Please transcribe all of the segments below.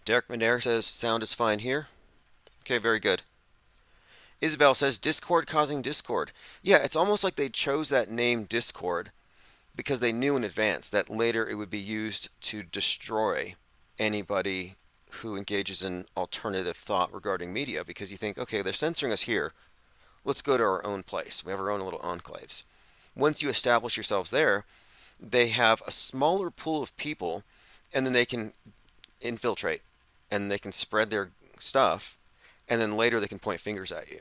Derek Madare says sound is fine here. Okay, very good. Isabel says Discord causing discord. Yeah, it's almost like they chose that name Discord because they knew in advance that later it would be used to destroy anybody who engages in alternative thought regarding media, because you think, okay, they're censoring us here. Let's go to our own place. We have our own little enclaves. Once you establish yourselves there, they have a smaller pool of people, and then they can infiltrate and they can spread their stuff, and then later they can point fingers at you.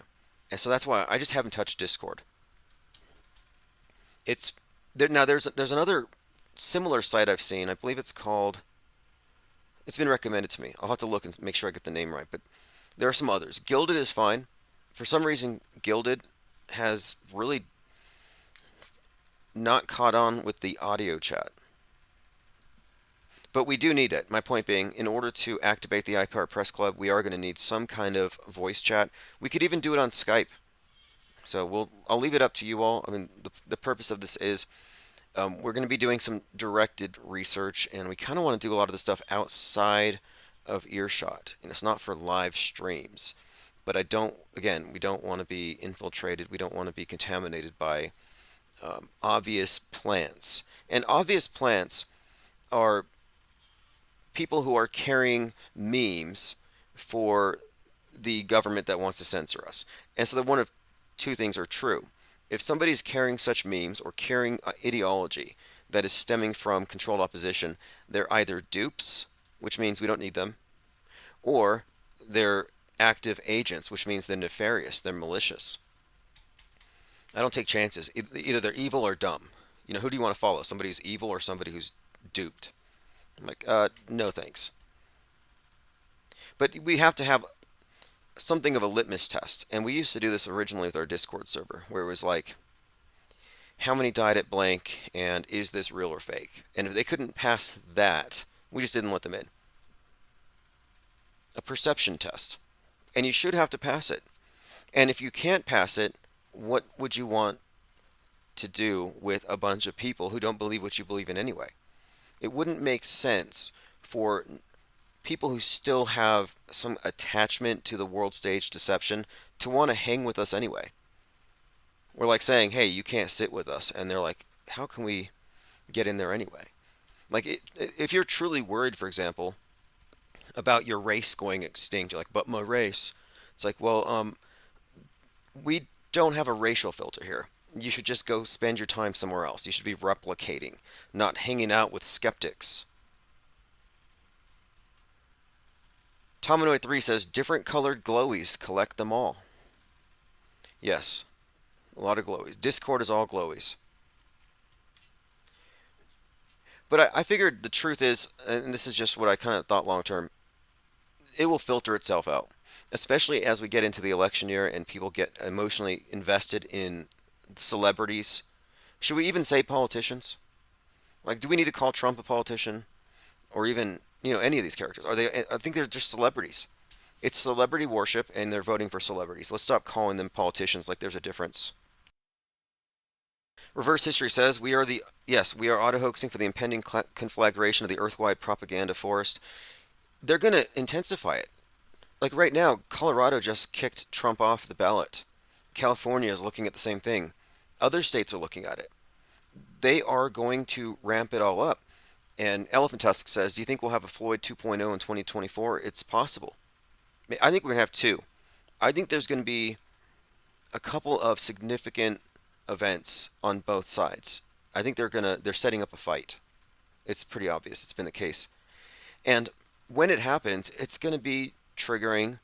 And so that's why I just haven't touched Discord. It's there now. There's another similar site I've seen. I believe it's called. It's been recommended to me. I'll have to look and make sure I get the name right. But there are some others. Gilded is fine. For some reason, Gilded has really not caught on with the audio chat. But we do need it. My point being, in order to activate the iPower Press Club, we are going to need some kind of voice chat. We could even do it on Skype. So I'll leave it up to you all. I mean, the purpose of this is we're going to be doing some directed research, and we kind of want to do a lot of the stuff outside of earshot. And it's not for live streams. But again, we don't want to be infiltrated. We don't want to be contaminated by obvious plants. And obvious plants are people who are carrying memes for the government that wants to censor us. And so that one of two things are true. If somebody's carrying such memes or carrying ideology that is stemming from controlled opposition, they're either dupes, which means we don't need them, or they're active agents, which means they're nefarious, they're malicious. I don't take chances. Either they're evil or dumb. Who do you want to follow? Somebody who's evil or somebody who's duped? I'm like, no thanks. But we have to have something of a litmus test. And we used to do this originally with our Discord server, where it was like, how many died at blank, and is this real or fake? And if they couldn't pass that, we just didn't let them in. A perception test. And you should have to pass it. And if you can't pass it, what would you want to do with a bunch of people who don't believe what you believe in anyway? It wouldn't make sense for people who still have some attachment to the world stage deception to want to hang with us anyway. We're like saying, hey, you can't sit with us. And they're like, how can we get in there anyway? Like, if you're truly worried, for example, about your race going extinct, you're like, but my race. It's like, well, we don't have a racial filter here. You should just go spend your time somewhere else. You should be replicating, not hanging out with skeptics. Tominoid3 says, different colored glowies, collect them all. Yes, a lot of glowies. Discord is all glowies. But I figured the truth is, and this is just what I kind of thought long term, it will filter itself out, especially as we get into the election year and people get emotionally invested in celebrities. Should we even say politicians? Like, do we need to call Trump a politician, or even any of these characters? Are they? I think they're just celebrities. It's celebrity worship, and they're voting for celebrities. Let's stop calling them politicians like there's a difference. Reverse history says we are auto hoaxing for the impending conflagration of the earthwide propaganda forest. They're going to intensify it. Like right now, Colorado just kicked Trump off the ballot. California is looking at the same thing. Other states are looking at it. They are going to ramp it all up. And Elephant Tusk says, do you think we'll have a Floyd 2.0 in 2024? It's possible. I think we're going to have two. I think there's going to be a couple of significant events on both sides. I think they're setting up a fight. It's pretty obvious. It's been the case. And when it happens, it's going to be triggering,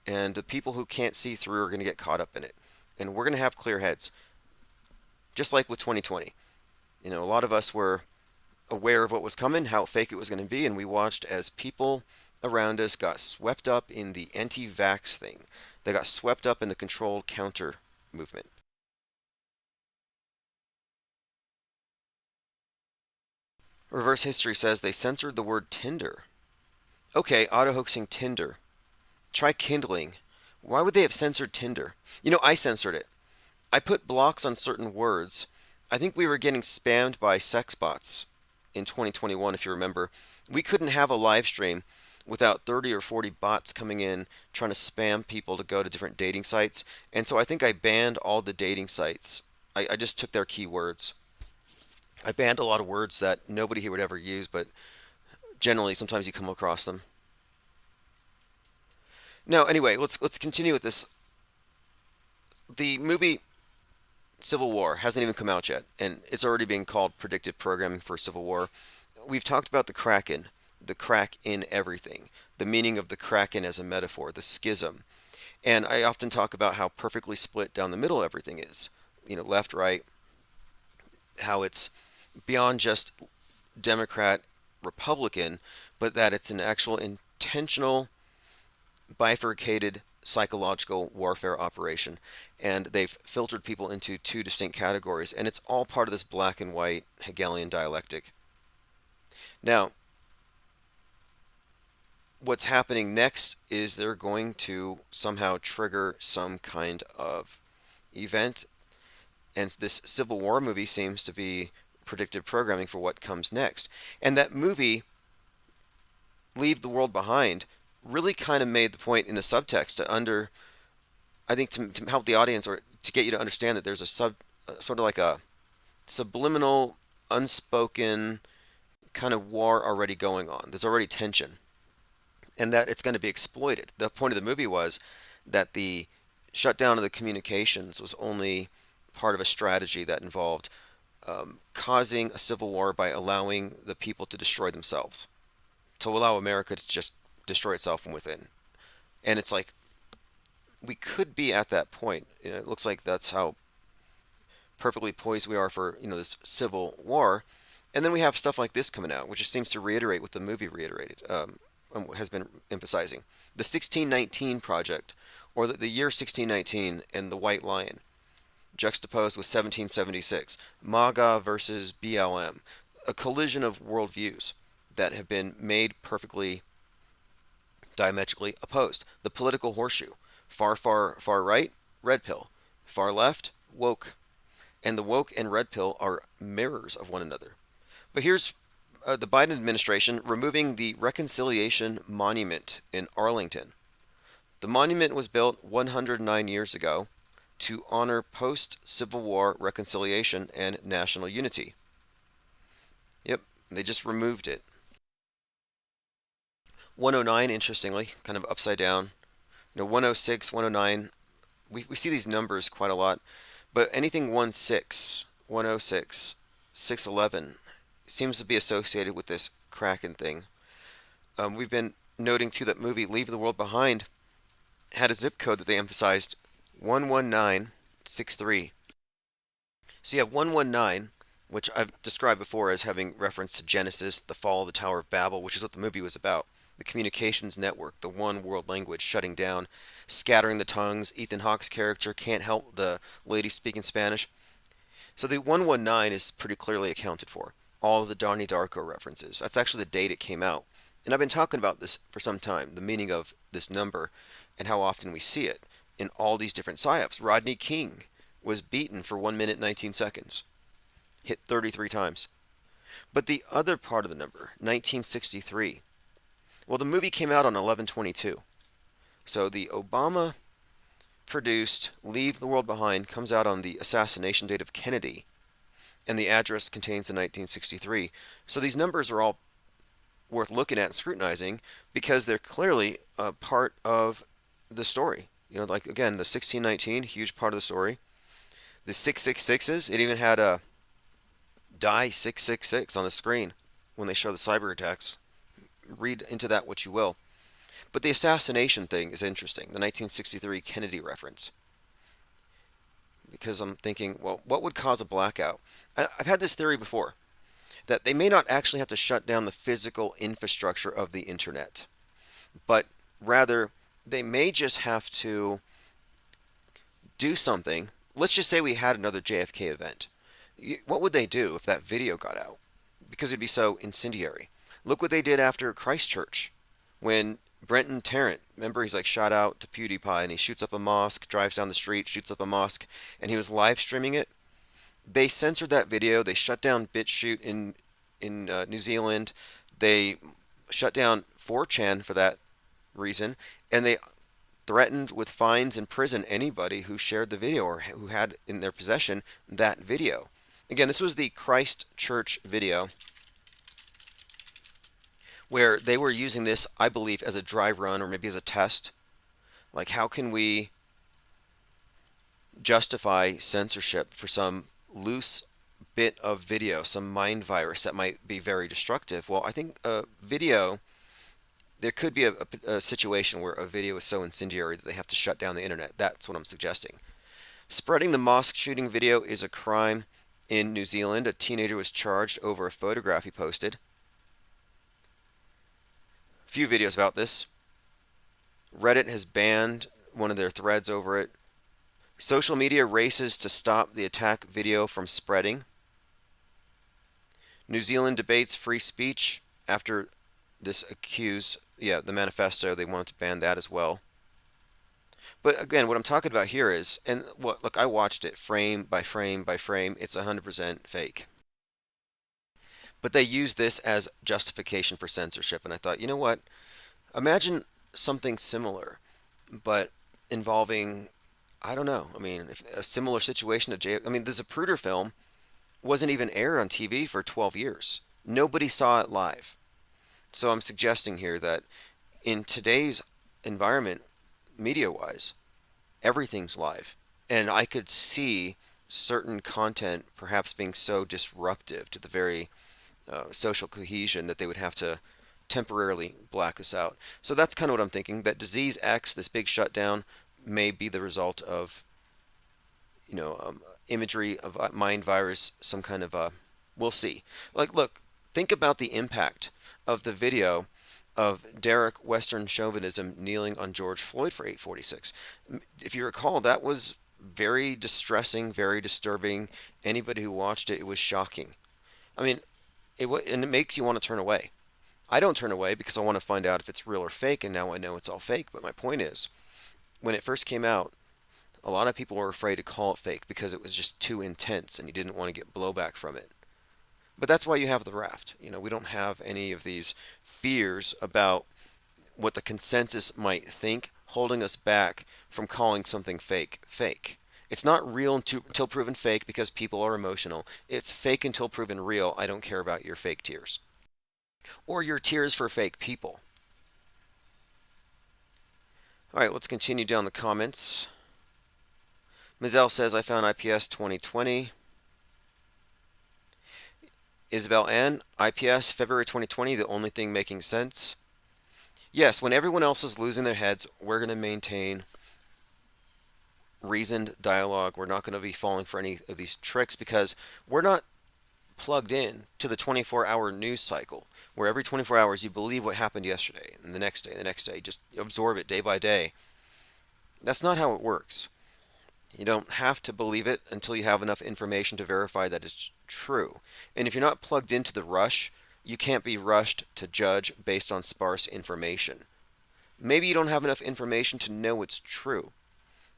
and the people who can't see through are going to get caught up in it. And we're going to have clear heads. Just like with 2020. A lot of us were aware of what was coming, how fake it was going to be, and we watched as people around us got swept up in the anti-vax thing. They got swept up in the controlled counter movement. Reverse history says they censored the word Tinder. Okay, auto-hoaxing Tinder. Try kindling. Why would they have censored Tinder? I censored it. I put blocks on certain words. I think we were getting spammed by sex bots in 2021, if you remember. We couldn't have a live stream without 30 or 40 bots coming in trying to spam people to go to different dating sites. And so I think I banned all the dating sites. I just took their keywords. I banned a lot of words that nobody here would ever use, but generally sometimes you come across them. No, anyway, let's continue with this. The movie Civil War hasn't even come out yet, and it's already being called predictive programming for Civil War. We've talked about the crack in everything, the meaning of the kraken as a metaphor, the schism. And I often talk about how perfectly split down the middle everything is. Left, right, how it's beyond just Democrat, Republican, but that it's an actual intentional bifurcated psychological warfare operation. And they've filtered people into two distinct categories, and it's all part of this black and white Hegelian dialectic. Now, what's happening next is they're going to somehow trigger some kind of event, and this Civil War movie seems to be predictive programming for what comes next. And that movie, Leave the World Behind, really kind of made the point in the subtext I think to help the audience or to get you to understand that there's sort of like a subliminal, unspoken kind of war already going on. There's already tension, and that it's going to be exploited. The point of the movie was that the shutdown of the communications was only part of a strategy that involved causing a civil war by allowing the people to destroy themselves, to allow America to just destroy itself from within. And it's like we could be at that point. It looks like that's how perfectly poised we are for this civil war. And then we have stuff like this coming out, which just seems to reiterate what the movie reiterated, has been emphasizing. The 1619 Project, or the year 1619 and the White Lion, juxtaposed with 1776, MAGA versus BLM, a collision of worldviews that have been made perfectly diametrically opposed. The political horseshoe, far, far, far right, red pill, far left, woke. And the woke and red pill are mirrors of one another. But here's the Biden administration removing the Reconciliation Monument in Arlington. The monument was built 109 years ago to honor post-Civil War reconciliation and national unity. Yep, they just removed it. 109, interestingly, kind of upside down. 106, 109, we see these numbers quite a lot, but anything 16, 106, 611 seems to be associated with this Kraken thing. We've been noting too that movie Leave the World Behind had a zip code that they emphasized 11963. So you have 119, which I've described before as having reference to Genesis, the fall of the Tower of Babel, which is what the movie was about. The communications network, the one world language shutting down, scattering the tongues. Ethan Hawke's character can't help the lady speaking Spanish. So the 119 is pretty clearly accounted for. All of the Donnie Darko references. That's actually the date it came out. And I've been talking about this for some time, the meaning of this number and how often we see it in all these different psyops. Rodney King was beaten for 1 minute 19 seconds, hit 33 times. But the other part of the number, 1963, well, the movie came out on 11/22. So the Obama produced Leave the World Behind comes out on the assassination date of Kennedy, and the address contains the 1963. So these numbers are all worth looking at and scrutinizing because they're clearly a part of the story. Like again, the 1619, huge part of the story. The 666s, it even had a die 666 on the screen when they show the cyber attacks. Read into that what you will. But the assassination thing is interesting, the 1963 Kennedy reference. Because I'm thinking, well, what would cause a blackout? I've had this theory before, that they may not actually have to shut down the physical infrastructure of the internet, but rather they may just have to do something. Let's just say we had another JFK event. What would they do if that video got out? Because it'd be so incendiary. Look what they did after Christchurch when Brenton Tarrant, remember, he's like shot out to PewDiePie and he shoots up a mosque, drives down the street, shoots up a mosque, and he was live streaming it. They censored that video. They shut down BitChute in New Zealand. They shut down 4chan for that reason, and they threatened with fines and prison anybody who shared the video or who had in their possession that video. Again, this was the Christ Church video where they were using this, I believe, as a dry run or maybe as a test. Like, how can we justify censorship for some loose bit of video, some mind virus that might be very destructive? Well, I think there could be a situation where a video is so incendiary that they have to shut down the internet. That's what I'm suggesting. Spreading the mosque shooting video is a crime in New Zealand. A teenager was charged over a photograph he posted. Few videos about this. Reddit has banned one of their threads over it. Social media races to stop the attack video from spreading. New Zealand debates free speech after this the manifesto, they want to ban that as well. But again, what I'm talking about here is, and what, look, I watched it frame by frame by frame. It's 100% fake. But they use this as justification for censorship, and I thought, you know what? Imagine something similar, but involving, I don't know. I mean, if a similar situation to I mean, the Zapruder film wasn't even aired on TV for 12 years. Nobody saw it live. So I'm suggesting here that in today's environment, media-wise, everything's live. And I could see certain content perhaps being so disruptive to the very social cohesion that they would have to temporarily black us out. So that's kind of what I'm thinking, that Disease X, this big shutdown, may be the result of, imagery of a mind virus, some kind of we'll see. Like, look, think about the impact of the video of Derek Western chauvinism kneeling on George Floyd for 846. If you recall, that was very distressing, very disturbing. Anybody who watched it, it was shocking. I mean, and it makes you want to turn away. I don't turn away because I want to find out if it's real or fake, and now I know it's all fake. But my point is, when it first came out, a lot of people were afraid to call it fake because it was just too intense and you didn't want to get blowback from it. But that's why you have the raft. We don't have any of these fears about what the consensus might think holding us back from calling something fake fake. It's not real until proven fake because people are emotional. It's fake until proven real. I don't care about your fake tears or your tears for fake people. All right, let's continue down the comments. Mizell says, I found IPS 2020. Isabel N., IPS February 2020, the only thing making sense. Yes, when everyone else is losing their heads, we're going to maintain reasoned dialogue. We're not going to be falling for any of these tricks because we're not plugged in to the 24-hour news cycle where every 24 hours you believe what happened yesterday and the next day, just absorb it day by day. That's not how it works. You don't have to believe it until you have enough information to verify that it's true. And if you're not plugged into the rush, you can't be rushed to judge based on sparse information. Maybe you don't have enough information to know it's true.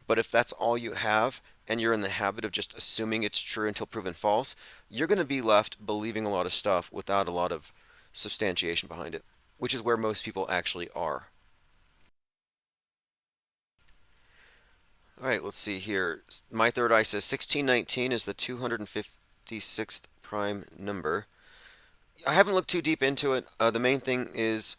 But if that's all you have, and you're in the habit of just assuming it's true until proven false, you're going to be left believing a lot of stuff without a lot of substantiation behind it, which is where most people actually are. All right, let's see here. My Third Eye says 1619 is the 256th prime number. I haven't looked too deep into it. The main thing is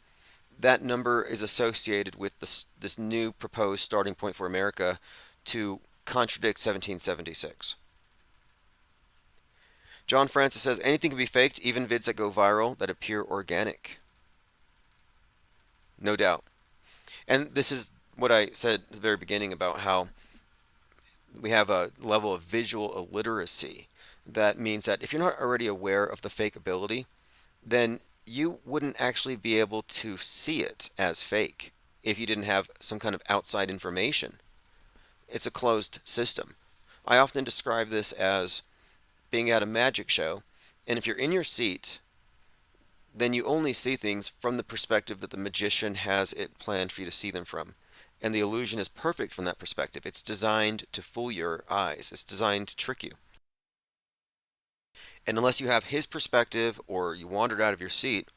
that number is associated with this new proposed starting point for America to contradict 1776. John Francis says anything can be faked, even vids that go viral that appear organic. No doubt. And this is what I said at the very beginning about how we have a level of visual illiteracy. That means that if you're not already aware of the fake ability, then you wouldn't actually be able to see it as fake if you didn't have some kind of outside information. It's a closed system. I often describe this as being at a magic show, and if you're in your seat, then you only see things from the perspective that the magician has it planned for you to see them from. And the illusion is perfect from that perspective. It's designed to fool your eyes. It's designed to trick you. And unless you have his perspective or you wandered out of your seat,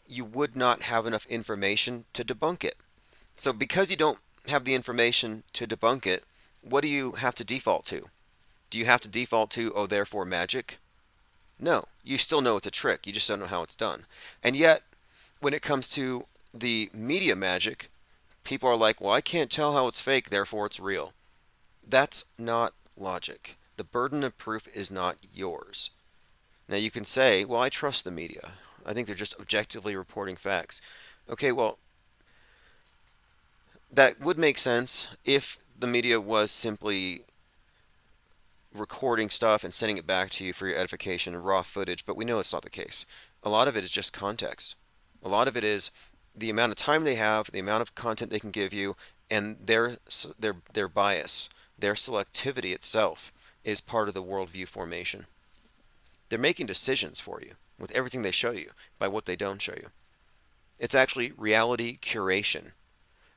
you would not have enough information to debunk it. So because you don't have the information to debunk it, what do you have to default to? Do you have to default to, oh, therefore magic? No, you still know it's a trick. You just don't know how it's done. And yet, when it comes to the media magic, people are like, well, I can't tell how it's fake, therefore it's real. That's not logic. The burden of proof is not yours. Now you can say, well, I trust the media. I think they're just objectively reporting facts. Okay, well, that would make sense if the media was simply recording stuff and sending it back to you for your edification and raw footage, but we know it's not the case. A lot of it is just context. A lot of it is the amount of time they have, the amount of content they can give you, and their bias, their selectivity itself is part of the worldview formation. They're making decisions for you with everything they show you by what they don't show you. It's actually reality curation,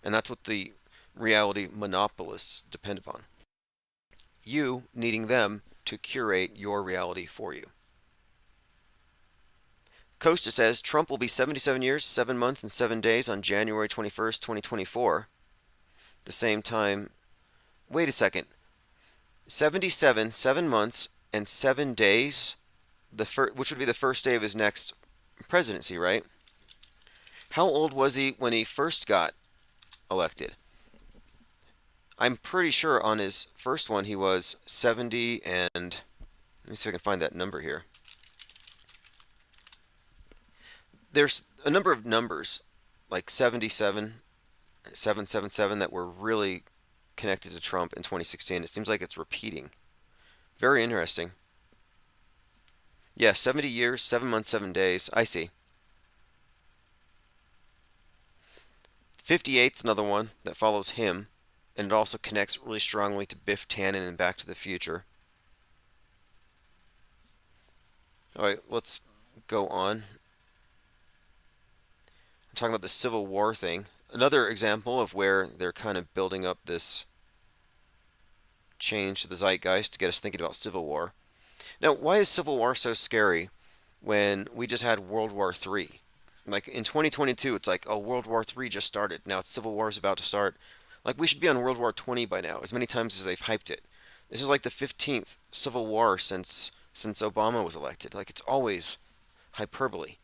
and that's what the reality monopolists depend upon. You needing them to curate your reality for you. Costa says Trump will be 77 years, 7 months, and 7 days on January 21st, 2024. The same time, wait a second. 77, 7 months, and 7 days, which would be the first day of his next presidency, right? How old was he when he first got elected? I'm pretty sure on his first one he was 70 and... Let me see if I can find that number here. There's a number of numbers, like 77, 777, that were really connected to Trump in 2016. It seems like it's repeating. Very interesting. Yeah, 70 years, 7 months, 7 days. I see. 58's another one that follows him, and it also connects really strongly to Biff Tannen and Back to the Future. All right, let's go on. I'm talking about the Civil War thing. Another example of where they're kind of building up this change to the zeitgeist to get us thinking about Civil War. Now, why is Civil War so scary when we just had World War III? Like in 2022, it's like, oh, World War III just started. Now it's Civil War is about to start. Like we should be on World War XX by now, as many times as they've hyped it. This is like the 15th Civil War since Obama was elected. Like it's always hyperbole.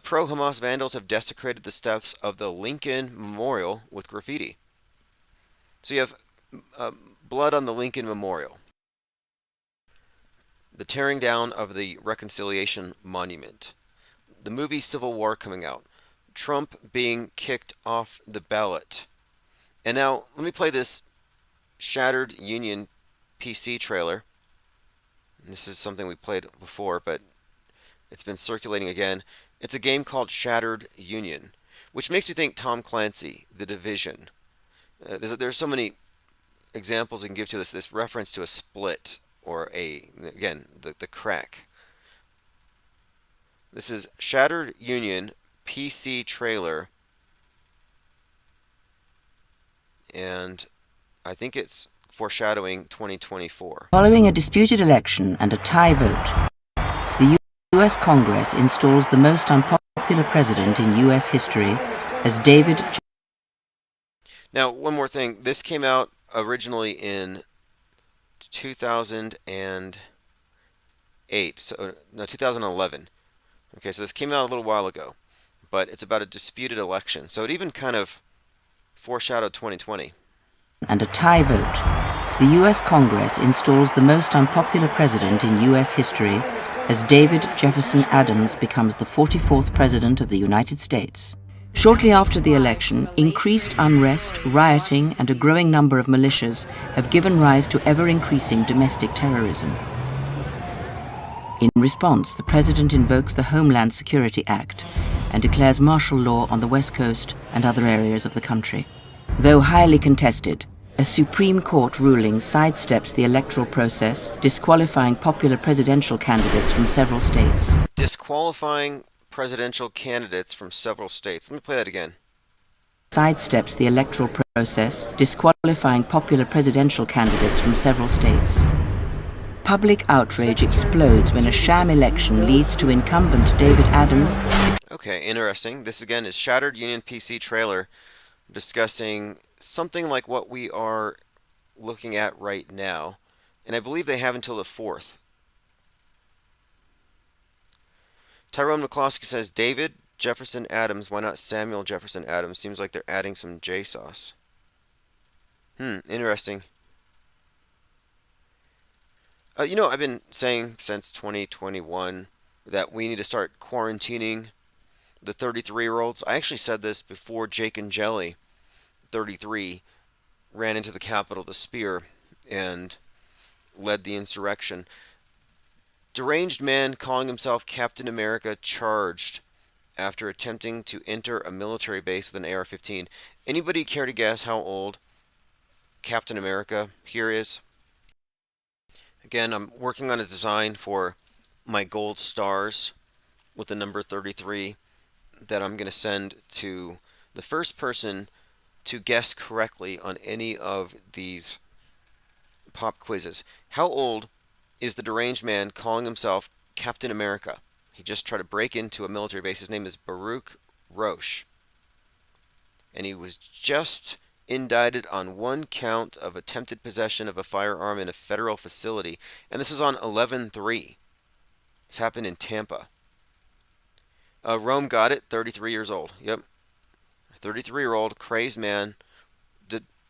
Pro-Hamas vandals have desecrated the steps of the Lincoln Memorial with graffiti. So you have blood on the Lincoln Memorial. The tearing down of the Reconciliation Monument. The movie Civil War coming out. Trump being kicked off the ballot. And now, let me play this Shattered Union PC trailer. This is something we played before, but it's been circulating again. It's a game called Shattered Union, which makes me think Tom Clancy, The Division. There's so many examples you can give to this reference to a split or the crack. This is Shattered Union PC trailer, and I think it's foreshadowing 2024. Following a disputed election and a tie vote, the U.S. Congress installs the most unpopular president in U.S. history as David... Now, one more thing. This came out originally in 2008. So, no, 2011. Okay, so this came out a little while ago, but it's about a disputed election. So it even kind of foreshadowed 2020. And a tie vote, the U.S. Congress installs the most unpopular president in U.S. history as David Jefferson Adams becomes the 44th President of the United States. Shortly after the election, increased unrest, rioting, and a growing number of militias have given rise to ever-increasing domestic terrorism. In response, the President invokes the Homeland Security Act and declares martial law on the West Coast and other areas of the country. Though highly contested, a Supreme Court ruling sidesteps the electoral process, disqualifying popular presidential candidates from several states. Disqualifying presidential candidates from several states. Let me play that again. Sidesteps the electoral process, disqualifying popular presidential candidates from several states. Public outrage explodes when a sham election leads to incumbent David Adams. Okay, interesting. This again is Shattered Union PC trailer discussing something like what we are looking at right now. And I believe they have until the 4th. Tyrone McCloskey says David Jefferson Adams. Why not Samuel Jefferson Adams? Seems like they're adding some J sauce. Interesting. I've been saying since 2021 that we need to start quarantining the 33-year-olds. I actually said this before Jake and Jelly, 33, ran into the Capitol to spear and led the insurrection. Deranged man calling himself Captain America charged after attempting to enter a military base with an AR-15. Anybody care to guess how old Captain America here is? Again, I'm working on a design for my gold stars with the number 33 that I'm going to send to the first person to guess correctly on any of these pop quizzes. How old is the deranged man calling himself Captain America? He just tried to break into a military base. His name is Baruch Roche. And he was just indicted on one count of attempted possession of a firearm in a federal facility. And this is on 11/3. This happened in Tampa. Rome got it, 33 years old. Yep. 33-year-old crazed man.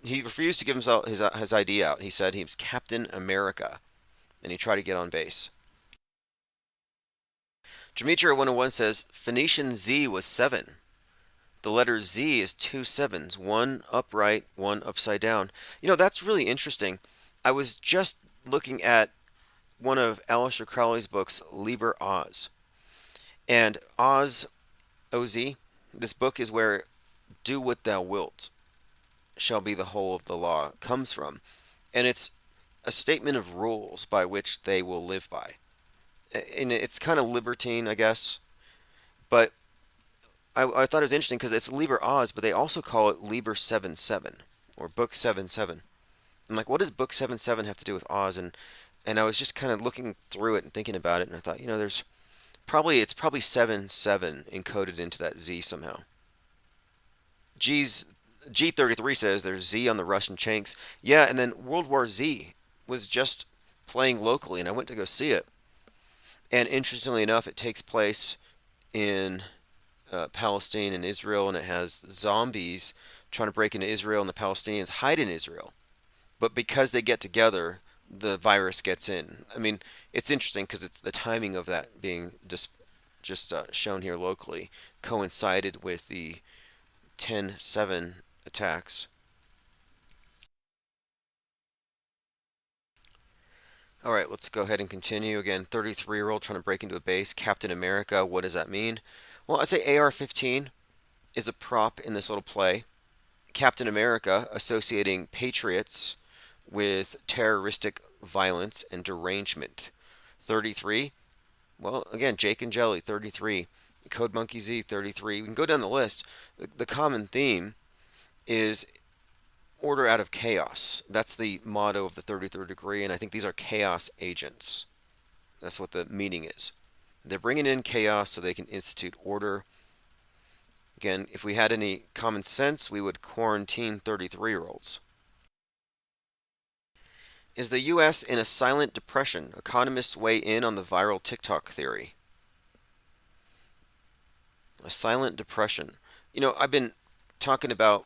He refused to give himself his ID out. He said he was Captain America. And he tried to get on base. Demetria 101 says Phoenician Z was 7. The letter Z is two sevens, one upright, one upside down. That's really interesting. I was just looking at one of Aleister Crowley's books, Liber Oz. And Oz, O-Z, this book is where do what thou wilt shall be the whole of the law comes from. And it's a statement of rules by which they will live by. And it's kind of libertine, I guess. But I thought it was interesting because it's Liber Oz, but they also call it Liber 7-7 or Book 7-7. I'm like, what does Book 7-7 have to do with Oz? And I was just kind of looking through it and thinking about it, and I thought, it's probably 7-7 encoded into that Z somehow. G33 says there's Z on the Russian Chanks. Yeah, and then World War Z was just playing locally, and I went to go see it. And interestingly enough, it takes place in Palestine and Israel, and it has zombies trying to break into Israel, and the Palestinians hide in Israel. But because they get together, the virus gets in. I mean, it's interesting because it's the timing of that being just shown here locally coincided with the 10/7 attacks. All right, let's go ahead and continue. Again, 33-year-old trying to break into a base. Captain America, what does that mean? Well, I'd say AR-15 is a prop in this little play. Captain America associating patriots with terroristic violence and derangement. 33, well, again, Jake and Jelly, 33. Code Monkey Z, 33. We can go down the list. The common theme is order out of chaos. That's the motto of the 33rd degree, and I think these are chaos agents. That's what the meaning is. They're bringing in chaos so they can institute order. Again, if we had any common sense, we would quarantine 33-year-olds. Is the U.S. in a silent depression? Economists weigh in on the viral TikTok theory. A silent depression. I've been talking about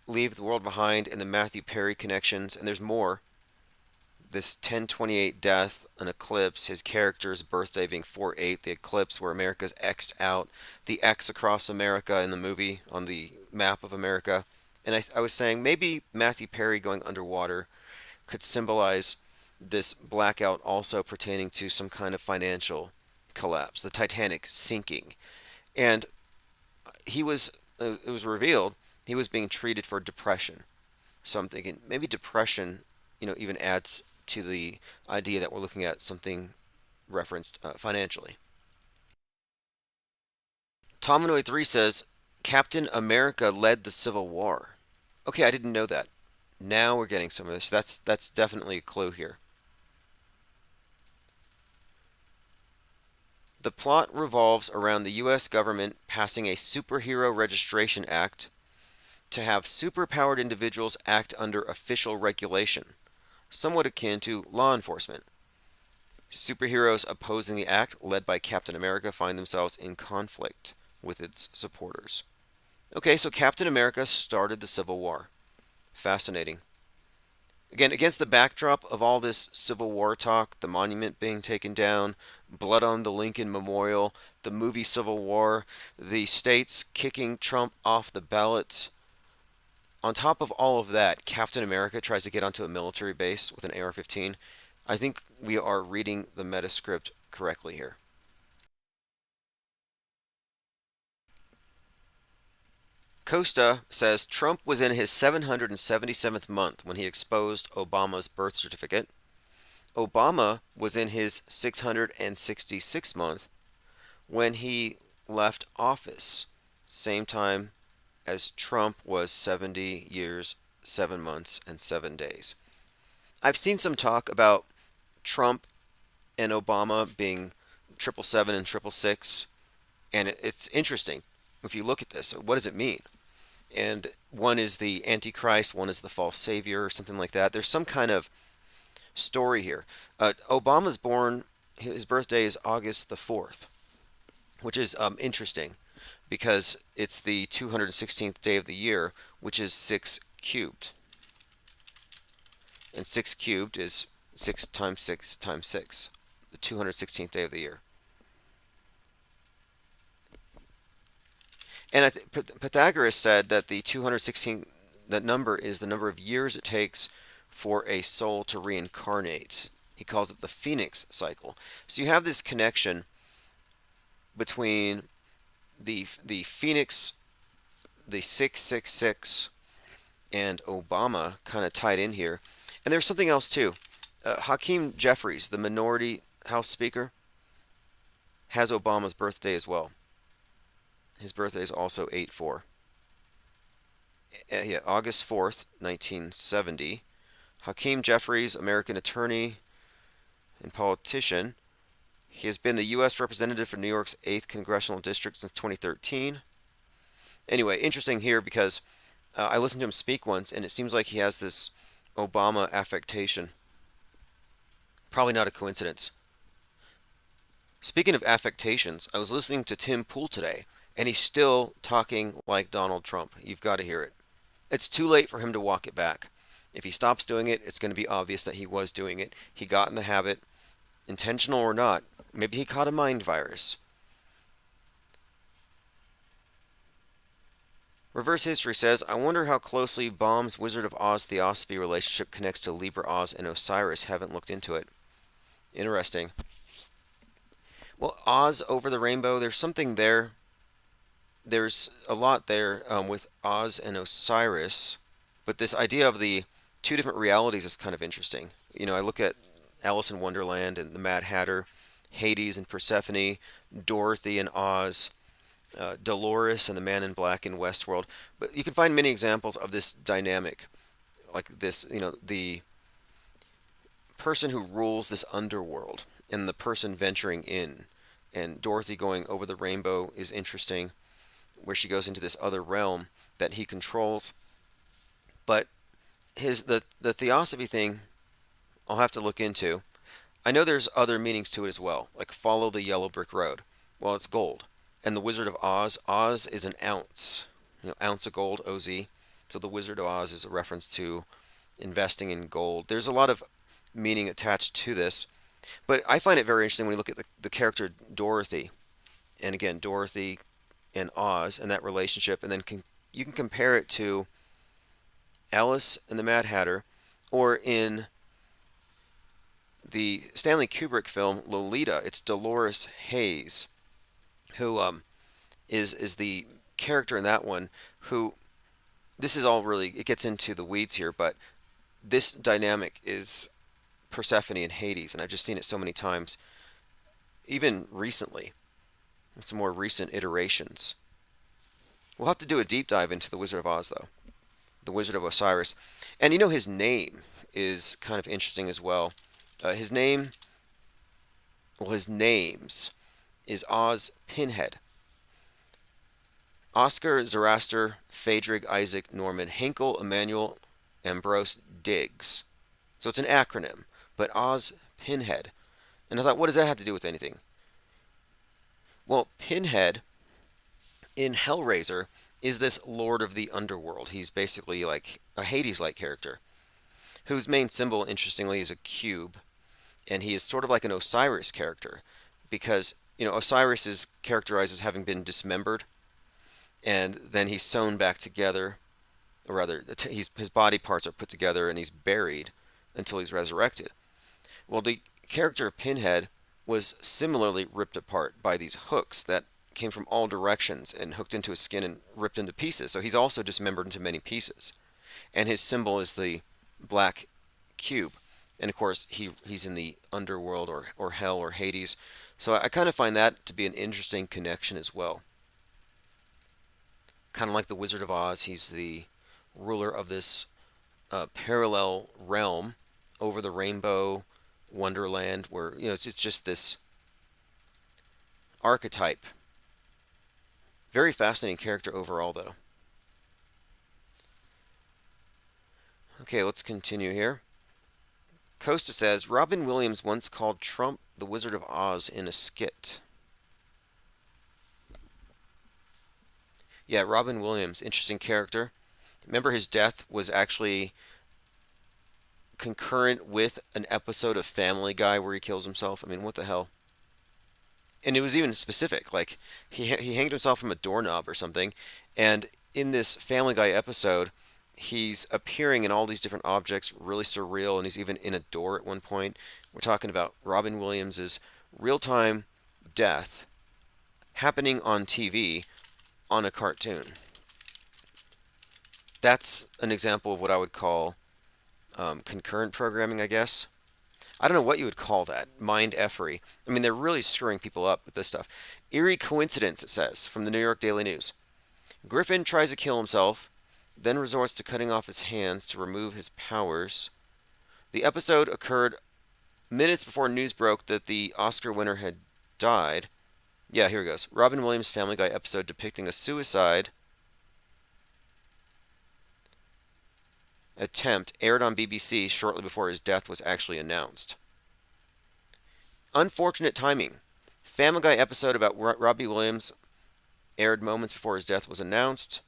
Leave the World Behind and the Matthew Perry connections, and there's more. This 1028 death, an eclipse, his character's birthday being 4/8, the eclipse where America's X'd out, the X across America in the movie on the map of America. And I was saying maybe Matthew Perry going underwater could symbolize this blackout also pertaining to some kind of financial collapse, the Titanic sinking. And it was revealed he was being treated for depression. So I'm thinking maybe depression, even adds to the idea that we're looking at something referenced financially. Tomanoid3 says Captain America led the Civil War. Okay, I didn't know that. Now we're getting some of this. That's definitely a clue here. The plot revolves around the U.S. government passing a Superhero Registration Act to have superpowered individuals act under official regulation, somewhat akin to law enforcement. Superheroes opposing the act, led by Captain America, find themselves in conflict with its supporters. Okay, so Captain America started the Civil War. Fascinating. Again, against the backdrop of all this Civil War talk, the monument being taken down, blood on the Lincoln Memorial, the movie Civil War, the states kicking Trump off the ballot, on top of all of that, Captain America tries to get onto a military base with an AR-15. I think we are reading the metascript correctly here. Costa says Trump was in his 777th month when he exposed Obama's birth certificate. Obama was in his 666th month when he left office, same time as Trump was 70 years, 7 months, and 7 days. I've seen some talk about Trump and Obama being 777 and 666, and it's interesting. If you look at this, what does it mean? And one is the Antichrist, one is the false savior, or something like that. There's some kind of story here. Obama's born, his birthday is August the 4th, which is interesting because it's the 216th day of the year, which is 6 cubed. And 6 cubed is 6 times 6 times 6, the 216th day of the year. And Pythagoras said that the 216, that number is the number of years it takes for a soul to reincarnate. He calls it the phoenix cycle. So you have this connection between the phoenix, the 666, and Obama kind of tied in here. And there's something else too. Hakeem Jeffries, the minority House Speaker, has Obama's birthday as well. His birthday is also 8/4. Yeah, August 4th, 1970. Hakeem Jeffries, American attorney and politician. He has been the U.S. representative for New York's 8th Congressional District since 2013. Anyway, interesting here because I listened to him speak once, and it seems like he has this Obama affectation. Probably not a coincidence. Speaking of affectations, I was listening to Tim Pool today, and he's still talking like Donald Trump. You've got to hear it. It's too late for him to walk it back. If he stops doing it, it's going to be obvious that he was doing it. He got in the habit, intentional or not. Maybe he caught a mind virus. Reverse History says, I wonder how closely Baum's Wizard of Oz theosophy relationship connects to Libra Oz and Osiris. Haven't looked into it. Interesting. Well, Oz over the rainbow, there's something there. There's a lot there with Oz and Osiris, but this idea of the two different realities is kind of interesting. You know, I look at Alice in Wonderland and the Mad Hatter, Hades and Persephone, Dorothy and Oz, Dolores and the Man in Black in Westworld. But you can find many examples of this dynamic, like this, you know, the person who rules this underworld and the person venturing in. And Dorothy going over the rainbow is interesting, where she goes into this other realm that he controls. But the theosophy thing, I'll have to look into. I know there's other meanings to it as well, like follow the yellow brick road. Well, it's gold. And the Wizard of Oz, Oz is an ounce, ounce of gold, OZ. So the Wizard of Oz is a reference to investing in gold. There's a lot of meaning attached to this, but I find it very interesting when you look at the character Dorothy, and again Dorothy and Oz and that relationship, and then you can compare it to Alice and the Mad Hatter, or in the Stanley Kubrick film Lolita, it's Dolores Hayes, who is the character in that one. Who, this is all really, it gets into the weeds here, but this dynamic is Persephone and Hades, and I've just seen it so many times, even recently, some more recent iterations. We'll have to do a deep dive into the Wizard of Oz, though, the Wizard of Osiris, and his name is kind of interesting as well. His name, well, his names. is Oz Pinhead. Oscar Zaraster Friedrich Isaac Norman Henkel Emmanuel Ambrose Diggs. So it's an acronym, but Oz Pinhead. And I thought, what does that have to do with anything? Well, Pinhead in Hellraiser is this Lord of the Underworld. He's basically like a Hades like character, whose main symbol, interestingly, is a cube. And he is sort of like an Osiris character because, Osiris is characterized as having been dismembered and then he's sewn back together, or rather, his body parts are put together and he's buried until he's resurrected. Well, the character of Pinhead was similarly ripped apart by these hooks that came from all directions and hooked into his skin and ripped into pieces. So he's also dismembered into many pieces. And his symbol is the black cube. And of course, he's in the underworld or hell or Hades. So I kind of find that to be an interesting connection as well. Kind of like the Wizard of Oz, he's the ruler of this parallel realm over the rainbow wonderland where, it's just this archetype. Very fascinating character overall, though. Okay, let's continue here. Costa says Robin Williams once called Trump the Wizard of Oz in a skit. Yeah, Robin Williams, interesting character. Remember, his death was actually concurrent with an episode of Family Guy where he kills himself. I mean, what the hell? And it was even specific. Like, he hanged himself from a doorknob or something. And in this Family Guy episode, he's appearing in all these different objects, really surreal, and he's even in a door at one point. We're talking about Robin Williams's real-time death happening on TV on a cartoon. That's an example of what I would call concurrent programming, I guess. I don't know what you would call that. Mind effery. I mean, they're really screwing people up with this stuff. Eerie coincidence, it says, from the New York Daily News. Griffin tries to kill himself, then resorts to cutting off his hands to remove his powers. The episode occurred minutes before news broke that the Oscar winner had died. Yeah, here it goes. Robin Williams' Family Guy episode depicting a suicide attempt aired on BBC shortly before his death was actually announced. Unfortunate timing. Family Guy episode about Robbie Williams aired moments before his death was announced.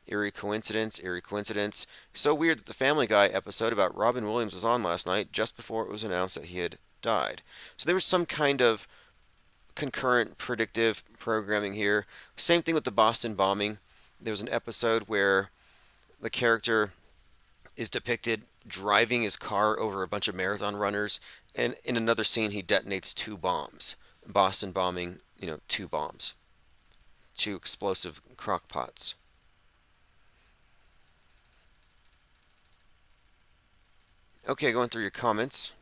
Eerie coincidence, eerie coincidence. So weird that the Family Guy episode about Robin Williams was on last night just before it was announced that he had died. So there was some kind of concurrent predictive programming here. Same thing with the Boston bombing. There was an episode where the character is depicted driving his car over a bunch of marathon runners, and in another scene he detonates two bombs. Boston bombing, two bombs. Two explosive crockpots. Okay, going through your comments.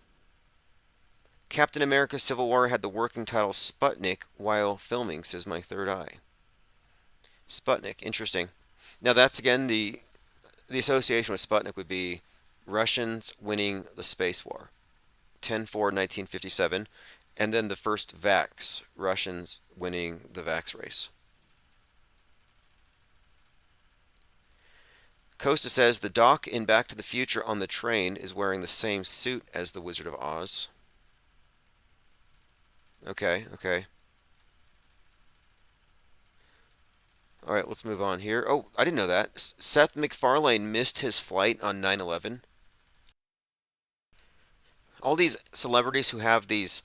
Captain America Civil War had the working title Sputnik while filming, says my third eye. Sputnik, interesting. Now that's again the association with Sputnik would be Russians winning the space war, 10/4/1957, and then the first vax, Russians winning the vax race. Costa says the Doc in Back to the Future on the train is wearing the same suit as the Wizard of Oz. Okay, okay. All right, let's move on here. Oh, I didn't know that. Seth MacFarlane missed his flight on 9/11. All these celebrities who have these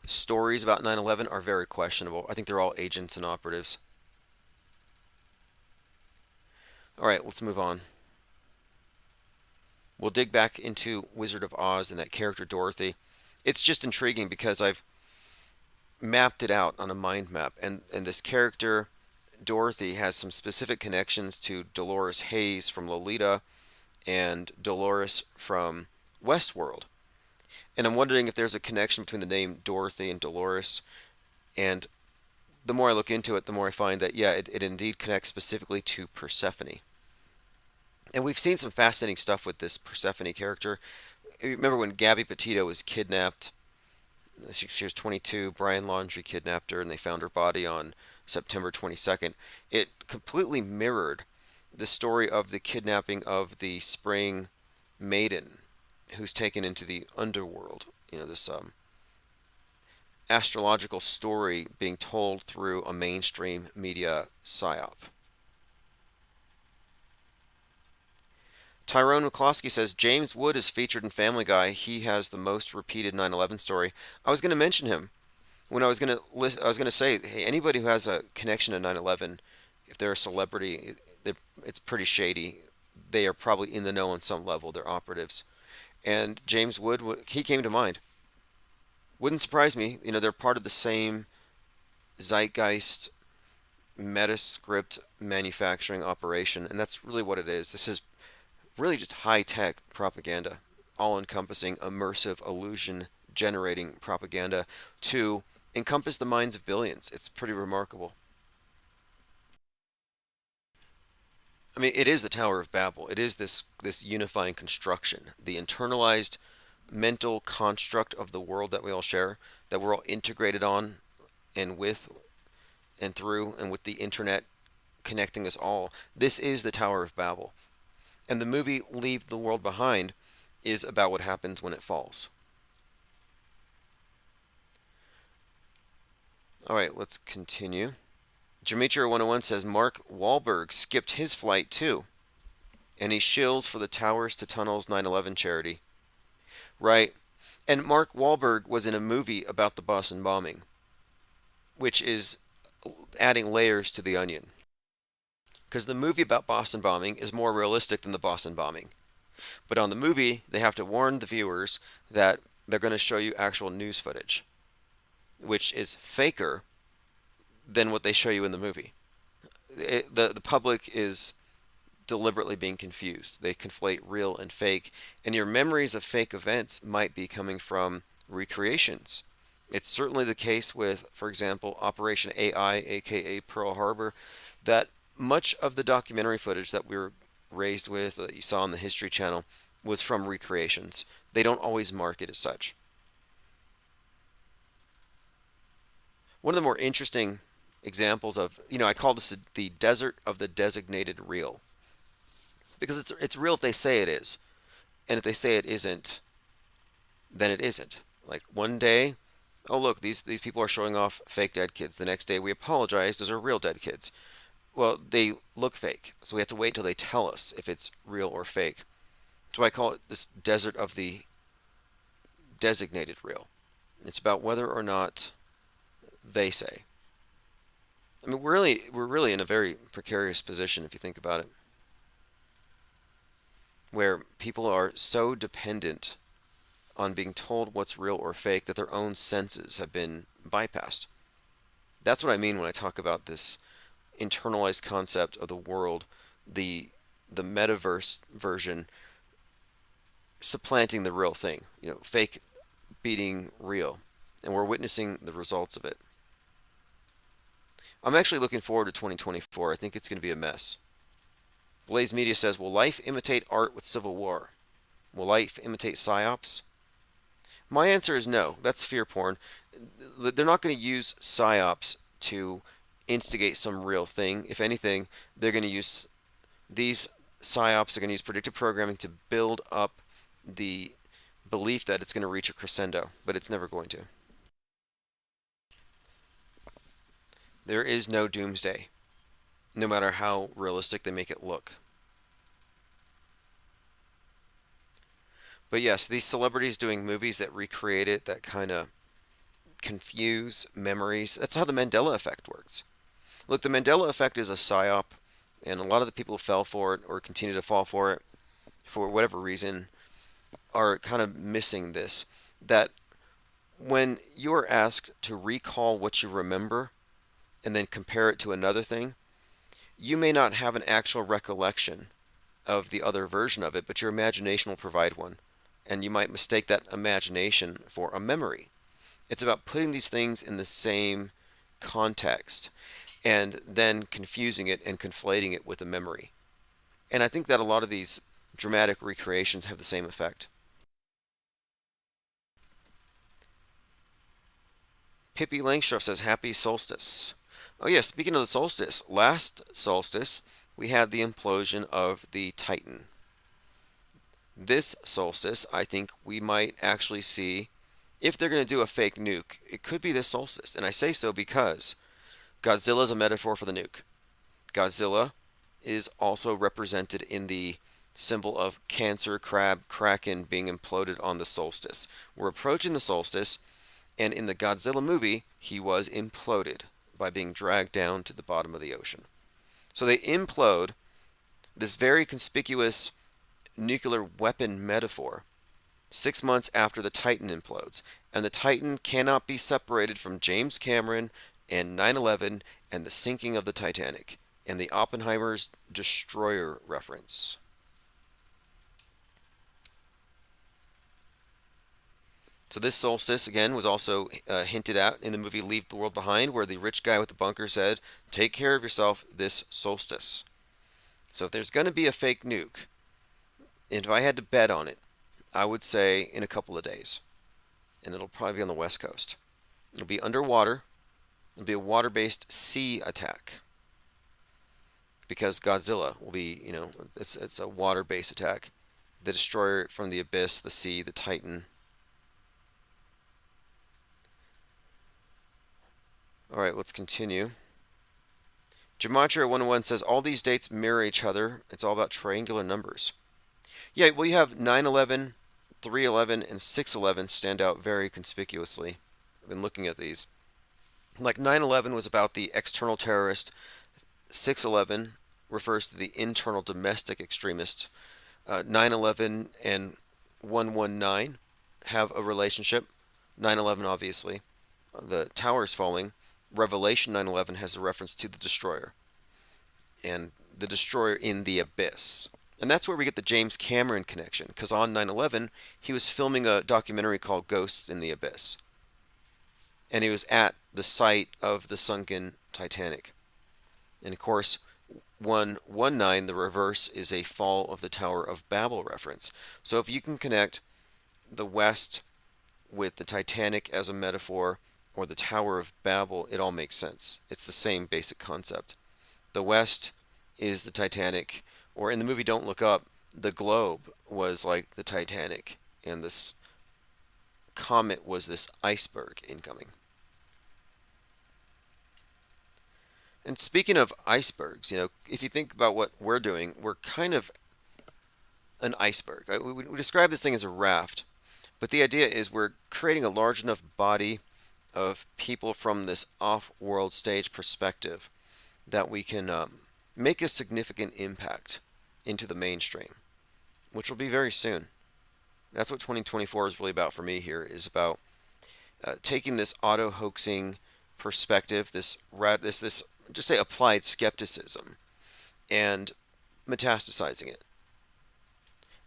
stories about 9/11 are very questionable. I think they're all agents and operatives. All right, let's move on. We'll dig back into Wizard of Oz and that character Dorothy. It's just intriguing because I've mapped it out on a mind map, and this character Dorothy has some specific connections to Dolores Hayes from Lolita and Dolores from Westworld. And I'm wondering if there's a connection between the name Dorothy and Dolores. And the more I look into it, the more I find that, yeah, it indeed connects specifically to Persephone. And we've seen some fascinating stuff with this Persephone character. Remember when Gabby Petito was kidnapped She was 22. Brian Laundrie kidnapped her, and they found her body on September 22nd. It completely mirrored the story of the kidnapping of the Spring Maiden, who's taken into the underworld. This astrological story being told through a mainstream media psyop. Tyrone McCloskey says James Wood is featured in Family Guy. He has the most repeated 9/11 story. I was going to mention him when I was going to list. I was going to say, hey, anybody who has a connection to 9/11, if they're a celebrity, it's pretty shady. They are probably in the know on some level. They're operatives. And James Wood, he came to mind. Wouldn't surprise me. They're part of the same zeitgeist metascript manufacturing operation, and that's really what it is. This is really just high tech propaganda, all encompassing, immersive, illusion generating propaganda to encompass the minds of billions. It's pretty remarkable. I mean, it is the Tower of Babel. It is this unifying construction, the internalized mental construct of the world that we all share, that we're all integrated on and with and through, and with the internet connecting us all. This is the Tower of Babel. And the movie Leave the World Behind is about what happens when it falls. All right, let's continue. Demetria 101 says Mark Wahlberg skipped his flight too, and he shills for the Towers to Tunnels 9/11 charity. Right. And Mark Wahlberg was in a movie about the Boston bombing, which is adding layers to the onion. Because the movie about Boston bombing is more realistic than the Boston bombing. But on the movie, they have to warn the viewers that they're going to show you actual news footage, which is faker than what they show you in the movie. The public is deliberately being confused. They conflate real and fake, and your memories of fake events might be coming from recreations. It's certainly the case with, for example, Operation AI, aka Pearl Harbor, that much of the documentary footage that we were raised with, that you saw on the History Channel, was from recreations. They don't always mark it as such. One of the more interesting examples of, I call this the desert of the designated real, because it's real if they say it is, and if they say it isn't, then it isn't. Like one day, oh look, these people are showing off fake dead kids. The next day, we apologize, those are real dead kids. Well, they look fake, so we have to wait till they tell us if it's real or fake. That's why I call it this desert of the designated real. It's about whether or not they say. I mean, we're really in a very precarious position if you think about it, where people are so dependent on being told what's real or fake that their own senses have been bypassed. That's what I mean when I talk about this internalized concept of the world, the metaverse version supplanting the real thing, fake beating real, and we're witnessing the results of it. I'm actually looking forward to 2024. I think it's going to be a mess. Blaze Media says, will life imitate art with civil war? Will life imitate psyops? My answer is no. That's fear porn. They're not going to use psyops to instigate some real thing. If anything, they're going to use these psyops, are going to use predictive programming to build up the belief that it's going to reach a crescendo, but it's never going to. There is no doomsday, no matter how realistic they make it look. But yes, these celebrities doing movies that recreate it, that kind of confuse memories, that's how the Mandela effect works. Look, the Mandela effect is a psyop, and a lot of the people who fell for it or continue to fall for it for whatever reason are kind of missing this. That when you are asked to recall what you remember and then compare it to another thing, you may not have an actual recollection of the other version of it, but your imagination will provide one. And you might mistake that imagination for a memory. It's about putting these things in the same context and then confusing it and conflating it with a memory. And I think that a lot of these dramatic recreations have the same effect. Pippi Langstruff says, Happy Solstice. Oh, yeah, speaking of the solstice, last solstice, we had the implosion of the Titan. This solstice, I think we might actually see, if they're going to do a fake nuke, it could be this solstice. And I say so because Godzilla is a metaphor for the nuke. Godzilla is also represented in the symbol of Cancer, Crab, Kraken being imploded on the solstice. We're approaching the solstice, and in the Godzilla movie, he was imploded by being dragged down to the bottom of the ocean. So they implode this very conspicuous nuclear weapon metaphor 6 months after the Titan implodes. And the Titan cannot be separated from James Cameron and 9/11 and the sinking of the Titanic and the Oppenheimer's destroyer reference. So this solstice again was also hinted at in the movie Leave the World Behind, where the rich guy with the bunker said, "Take care of yourself this solstice." So if there's going to be a fake nuke, and if I had to bet on it, I would say in a couple of days, and it'll probably be on the West Coast. It'll be underwater. It'll be a water-based sea attack because Godzilla will be, it's a water-based attack. The destroyer from the abyss, the sea, the Titan. All right, let's continue. Gematria 101 says all these dates mirror each other. It's all about triangular numbers. Yeah, well, you have 9/11, 3/11, and 6/11 stand out very conspicuously. I've been looking at these. Like 9/11 was about the external terrorist. 6/11 refers to the internal domestic extremist. 9/11 and 119 have a relationship. 9/11, obviously. The towers falling. Revelation 9/11 has a reference to the destroyer. And the destroyer in the abyss. And that's where we get the James Cameron connection, because on 9/11, he was filming a documentary called Ghosts in the Abyss. And he was at the site of the sunken Titanic. And of course, 119, the reverse, is a fall of the Tower of Babel reference. So if you can connect the West with the Titanic as a metaphor or the Tower of Babel, it all makes sense. It's the same basic concept. The West is the Titanic, or in the movie Don't Look Up, the globe was like the Titanic, and this comet was this iceberg incoming. And speaking of icebergs, if you think about what we're doing, we're kind of an iceberg. We describe this thing as a raft, but the idea is we're creating a large enough body of people from this off-world stage perspective that we can make a significant impact into the mainstream, which will be very soon. That's what 2024 is really about for me here, is about taking this auto-hoaxing perspective, this just say applied skepticism, and metastasizing it.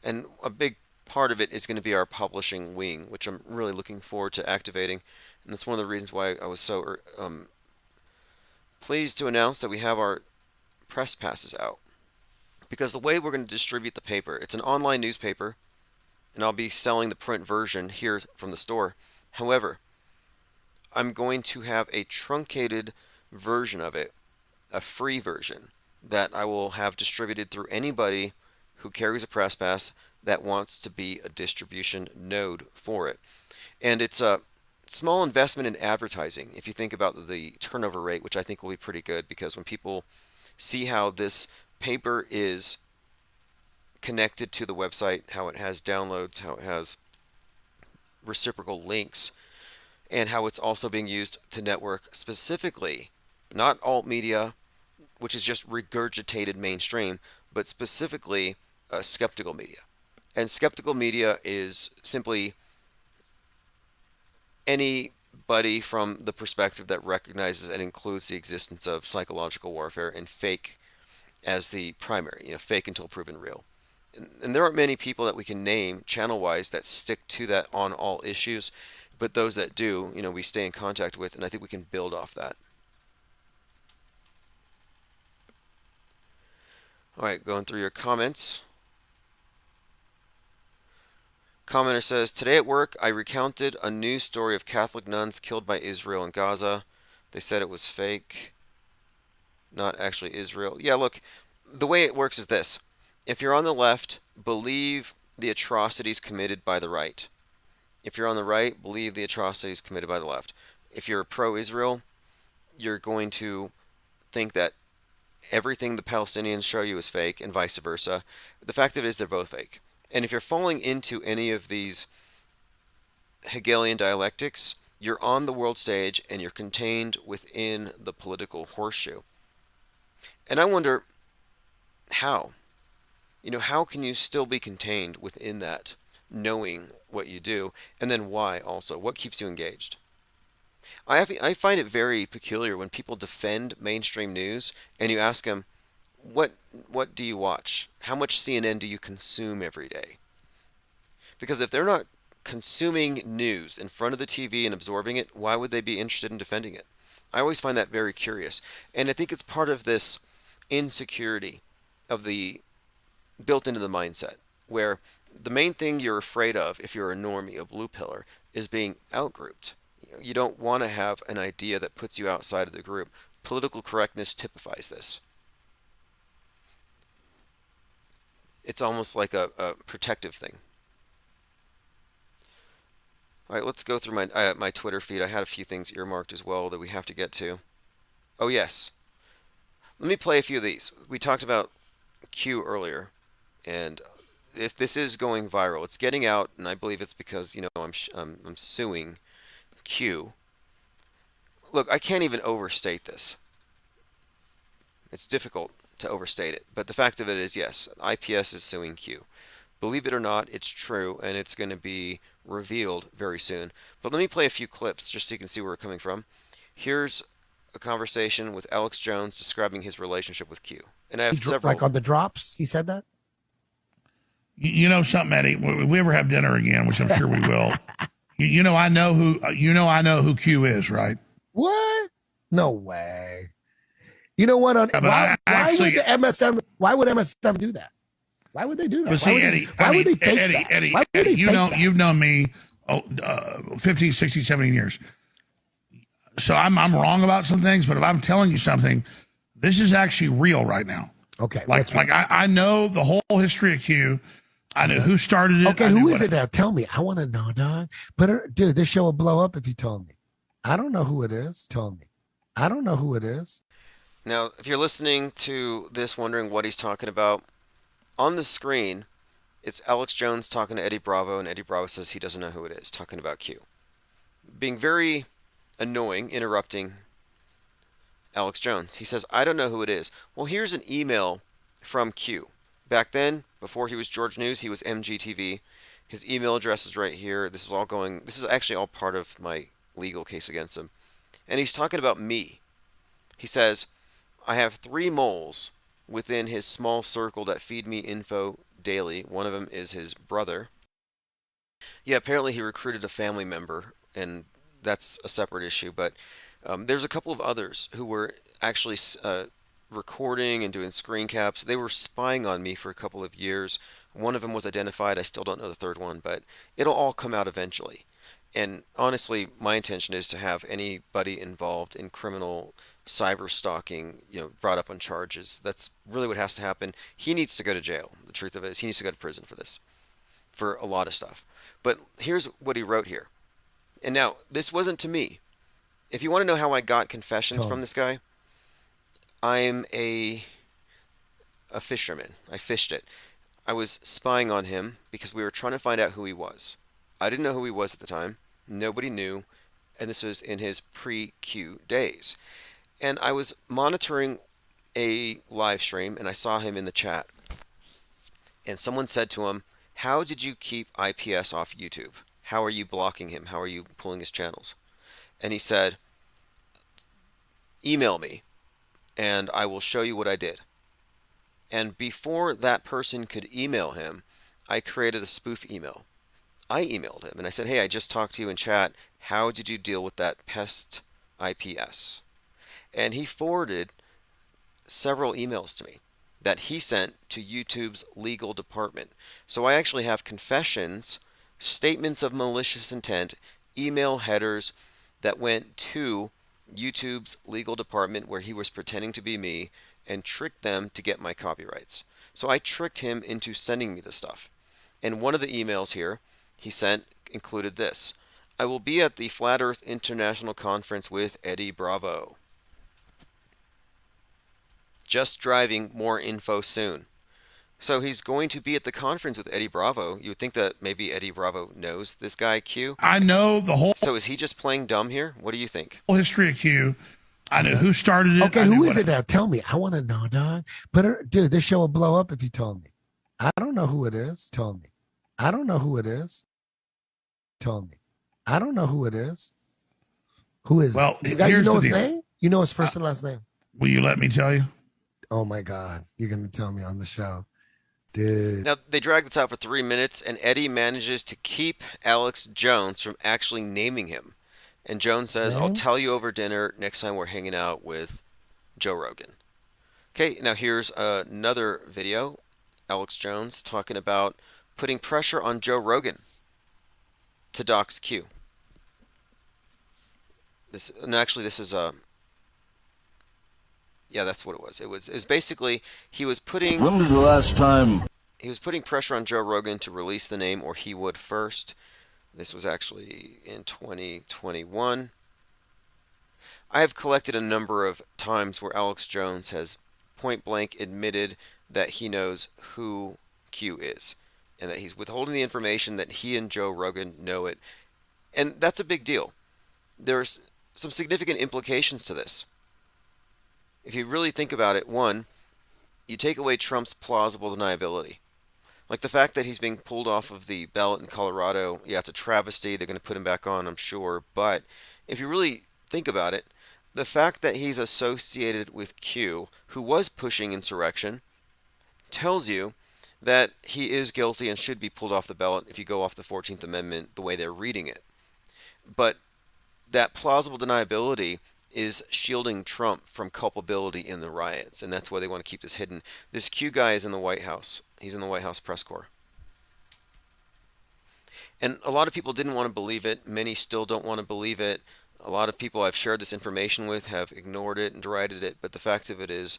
And a big part of it is going to be our publishing wing, which I'm really looking forward to activating. And that's one of the reasons why I was so pleased to announce that we have our press passes out. Because the way we're going to distribute the paper, it's an online newspaper, and I'll be selling the print version here from the store. However, I'm going to have a truncated version of it, a free version, that I will have distributed through anybody who carries a press pass that wants to be a distribution node for it. And it's a small investment in advertising if you think about the turnover rate, which I think will be pretty good, because when people see how this paper is connected to the website, how it has downloads, how it has reciprocal links, and how it's also being used to network specifically, not alt media, which is just regurgitated mainstream, but specifically skeptical media. And skeptical media is simply anybody from the perspective that recognizes and includes the existence of psychological warfare and fake as the primary, fake until proven real. And there aren't many people that we can name channel-wise that stick to that on all issues, but those that do, we stay in contact with, and I think we can build off that. All right, going through your comments. Commenter says, today at work, I recounted a news story of Catholic nuns killed by Israel in Gaza. They said it was fake, not actually Israel. Yeah, look, the way it works is this. If you're on the left, believe the atrocities committed by the right. If you're on the right, believe the atrocities committed by the left. If you're pro Israel, you're going to think that everything the Palestinians show you is fake and vice versa. The fact of it is they're both fake. And if you're falling into any of these Hegelian dialectics, you're on the world stage and you're contained within the political horseshoe. And I wonder how. How can you still be contained within that, knowing what you do, and then why also? What keeps you engaged? I find it very peculiar when people defend mainstream news and you ask them, what what do you watch? How much CNN do you consume every day? Because if they're not consuming news in front of the TV and absorbing it, why would they be interested in defending it? I always find that very curious. And I think it's part of this insecurity of the built into the mindset where the main thing you're afraid of if you're a normie, a blue pillar, is being outgrouped. You don't want to have an idea that puts you outside of the group. Political correctness typifies this. It's almost like a protective thing. All right, let's go through my Twitter feed. I had a few things earmarked as well that we have to get to. Oh yes, let me play a few of these. We talked about Q earlier, and if this is going viral, it's getting out, and I believe it's because I'm suing Q. Look, I can't even overstate this. It's difficult to overstate it, but the fact of it is, yes, IPS is suing Q. Believe it or not, it's true, and it's going to be revealed very soon. But let me play a few clips just so you can see where we're coming from. Here's a conversation with Alex Jones describing his relationship with Q. And I have several. Like on the drops, he said that? You know something, Eddie? If we ever have dinner again, which I'm sure we will, I know who Q is, right? What? No way. You know what? Why would the MSM? Why would MSM do that? Why would they do that? But see, why would they fake that? Eddie, you've known me 15, 16, 17 years. So I'm wrong about some things, but if I'm telling you something, this is actually real right now. Okay. I know the whole history of Q. I know who started it. Okay, who is it now? Tell me. I want to know, dog. But dude, this show will blow up if you told me. I don't know who it is. Tell me. I don't know who it is. Now, if you're listening to this wondering what he's talking about, on the screen, it's Alex Jones talking to Eddie Bravo, and Eddie Bravo says he doesn't know who it is, talking about Q. Being very annoying, interrupting Alex Jones. He says, I don't know who it is. Well, here's an email from Q. Back then, before he was George News, he was MGTV. His email address is right here. This is actually all part of my legal case against him. And he's talking about me. He says, I have 3 moles within his small circle that feed me info daily. One of them is his brother. Yeah, apparently he recruited a family member, and that's a separate issue. But there's a couple of others who were actually recording and doing screen caps. They were spying on me for a couple of years. One of them was identified. I still don't know the third one, but it'll all come out eventually. And honestly, my intention is to have anybody involved in criminal cyber stalking, brought up on charges. That's really what has to happen. He needs to go to jail. The truth of it is he needs to go to prison for this, for a lot of stuff. But here's what he wrote here. And now, this wasn't to me. If you want to know how I got confessions from this guy, I'm a fisherman. I fished it. I was spying on him because we were trying to find out who he was. I didn't know who he was at the time. Nobody knew. And this was in his pre-Q days. And I was monitoring a live stream and I saw him in the chat. And someone said to him, how did you keep IPS off YouTube? How are you blocking him? How are you pulling his channels? And he said, email me and I will show you what I did. And before that person could email him, I created a spoof email. I emailed him and I said, hey, I just talked to you in chat. How did you deal with that pest IPS? And he forwarded several emails to me that he sent to YouTube's legal department. So I actually have confessions statements of malicious intent, email headers that went to YouTube's legal department where he was pretending to be me and tricked them to get my copyrights. So I tricked him into sending me the stuff. And one of the emails here he sent included this: I will be at the Flat Earth International Conference with Eddie Bravo. Just driving, more info soon. So he's going to be at the conference with Eddie Bravo. You would think that maybe Eddie Bravo knows this guy, Q. I know the whole So is he just playing dumb here? What do you think? history of Q. I know who started it. Okay, I knew who is what it now? Tell me. I want to know, dog. But dude, this show will blow up if you told me. I don't know who it is. Told me. I don't know who it is. Told me. I don't know who it is. Who is Well, it? You here's know the his deal. name? You know his first and last name? Will you let me tell you? Oh my God. You're gonna tell me on the show. Dude. Now, they drag this out for 3 minutes, and Eddie manages to keep Alex Jones from actually naming him. And Jones says, I'll Name? tell you over dinner next time we're hanging out with Joe Rogan. Okay, now here's another video. Alex Jones talking about putting pressure on Joe Rogan to dox Q. This is yeah, that's what it was. It was basically he was putting When was the last time? he was putting pressure on Joe Rogan to release the name, or he would first. This was actually in 2021. I have collected a number of times where Alex Jones has point blank admitted that he knows who Q is and that he's withholding the information, that he and Joe Rogan know it. And that's a big deal. There's some significant implications to this. If you really think about it, one, you take away Trump's plausible deniability. Like the fact that he's being pulled off of the ballot in Colorado, yeah, it's a travesty. They're going to put him back on, I'm sure. But if you really think about it, the fact that he's associated with Q, who was pushing insurrection, tells you that he is guilty and should be pulled off the ballot if you go off the 14th Amendment the way they're reading it. But that plausible deniability is shielding Trump from culpability in the riots, and that's why they want to keep this hidden. This Q guy is in the White House. He's in the White House press corps. And a lot of people didn't want to believe it. Many still don't want to believe it. A lot of people I've shared this information with have ignored it and derided it, but the fact of it is,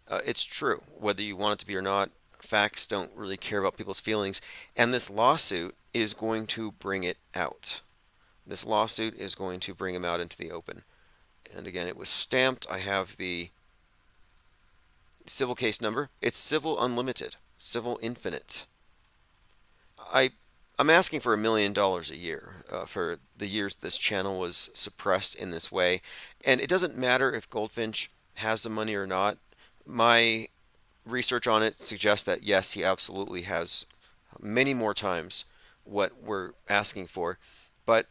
it's true. Whether you want it to be or not, facts don't really care about people's feelings, and this lawsuit is going to bring it out. This lawsuit is going to bring him out into the open. And again, it was stamped. I have the civil case number. It's civil unlimited, civil infinite. I'm asking for $1 million a year for the years this channel was suppressed in this way. And it doesn't matter if Goldfinch has the money or not. My research on it suggests that yes, he absolutely has many more times what we're asking for. But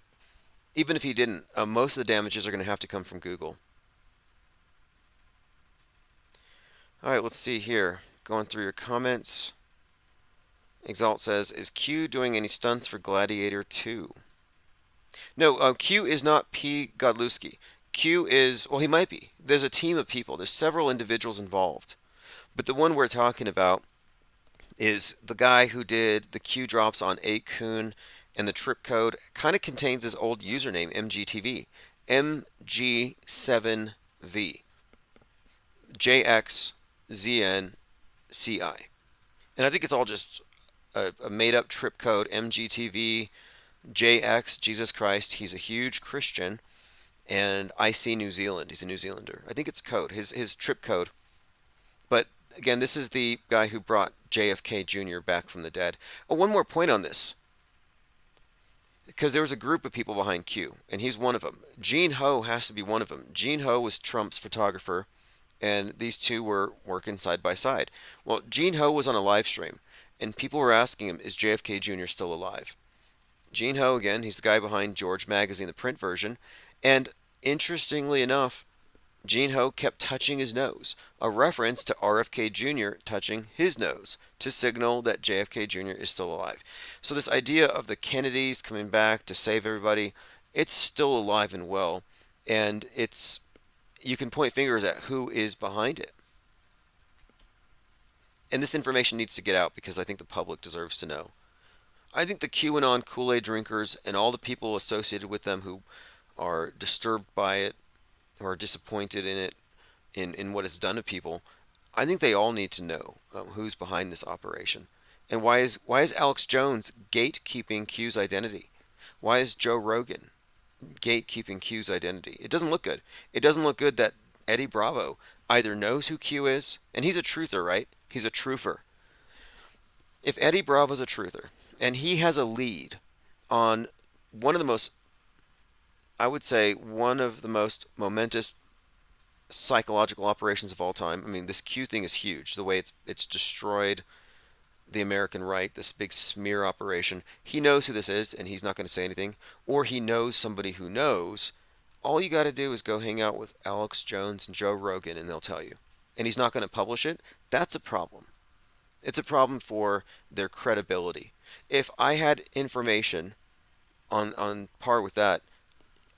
even if he didn't, most of the damages are going to have to come from Google. All right, let's see here. Going through your comments. Exalt says, is Q doing any stunts for Gladiator 2? No, Q is not P. Godlewski. Q is, well, he might be. There's a team of people. There's several individuals involved. But the one we're talking about is the guy who did the Q drops on 8kun, and the trip code kind of contains his old username, MGTV. MG7V. JXZNCI. And I think it's all just a made-up trip code, MGTV, JX, Jesus Christ. He's a huge Christian, and IC New Zealand. He's a New Zealander. I think it's code, his trip code. But again, this is the guy who brought JFK Jr. back from the dead. Oh, one more point on this. Because there was a group of people behind Q, and he's one of them. Gene Ho has to be one of them. Gene Ho was Trump's photographer, and these two were working side by side. Well, Gene Ho was on a live stream, and people were asking him, is JFK Jr. still alive? Gene Ho, again, he's the guy behind George Magazine, the print version, and interestingly enough, Gene Ho kept touching his nose, a reference to RFK Jr. touching his nose to signal that JFK Jr. is still alive. So this idea of the Kennedys coming back to save everybody, it's still alive and well, and you can point fingers at who is behind it. And this information needs to get out because I think the public deserves to know. I think the QAnon Kool-Aid drinkers and all the people associated with them who are disturbed by it, who are disappointed in it, in what it's done to people, I think they all need to know who's behind this operation. And why is Alex Jones gatekeeping Q's identity? Why is Joe Rogan gatekeeping Q's identity? It doesn't look good. It doesn't look good that Eddie Bravo either knows who Q is, and he's a truther, right? He's a truther. If Eddie Bravo's a truther, and he has a lead on one of the most, I would say, one of the most momentous psychological operations of all time. I mean, this Q thing is huge. The way it's destroyed the American right, this big smear operation. He knows who this is, and he's not going to say anything. Or he knows somebody who knows. All you got to do is go hang out with Alex Jones and Joe Rogan, and they'll tell you. And he's not going to publish it. That's a problem. It's a problem for their credibility. If I had information on par with that,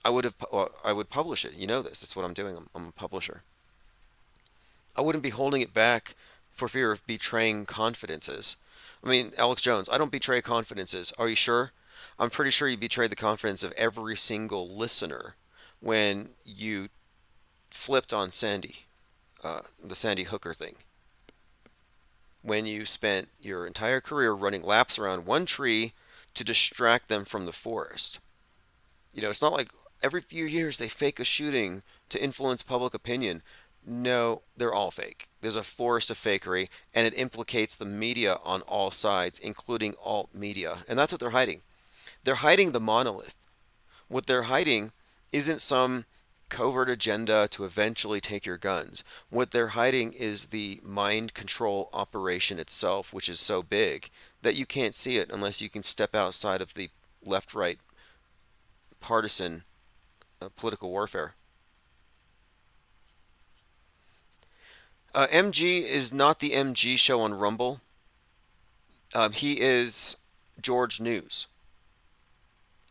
I would publish it. You know this. That's what I'm doing. I'm a publisher. I wouldn't be holding it back for fear of betraying confidences. I mean, Alex Jones, I don't betray confidences. Are you sure? I'm pretty sure you betrayed the confidence of every single listener when you flipped on Sandy, the Sandy Hooker thing. When you spent your entire career running laps around one tree to distract them from the forest. You know, it's not like every few years they fake a shooting to influence public opinion. No, they're all fake. There's a forest of fakery, and it implicates the media on all sides, including alt media. And that's what they're hiding. They're hiding the monolith. What they're hiding isn't some covert agenda to eventually take your guns. What they're hiding is the mind control operation itself, which is so big that you can't see it unless you can step outside of the left right partisan political warfare. MG is not the MG show on Rumble. He is George News.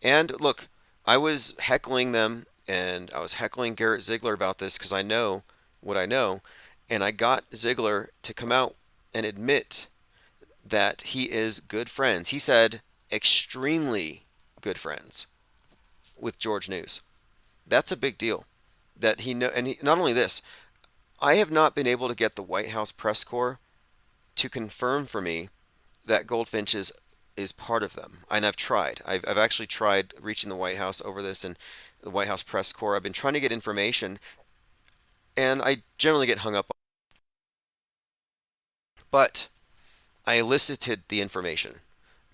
And look, I was heckling them and I was heckling Garrett Ziegler about this because I know what I know. And I got Ziegler to come out and admit that he is good friends. He said extremely good friends with George News. That's a big deal. That he know, and not only this, I have not been able to get the White House press corps to confirm for me that Goldfinch is part of them. And I've tried. I've actually tried reaching the White House over this and the White House press corps. I've been trying to get information, and I generally get hung up. But I elicited the information.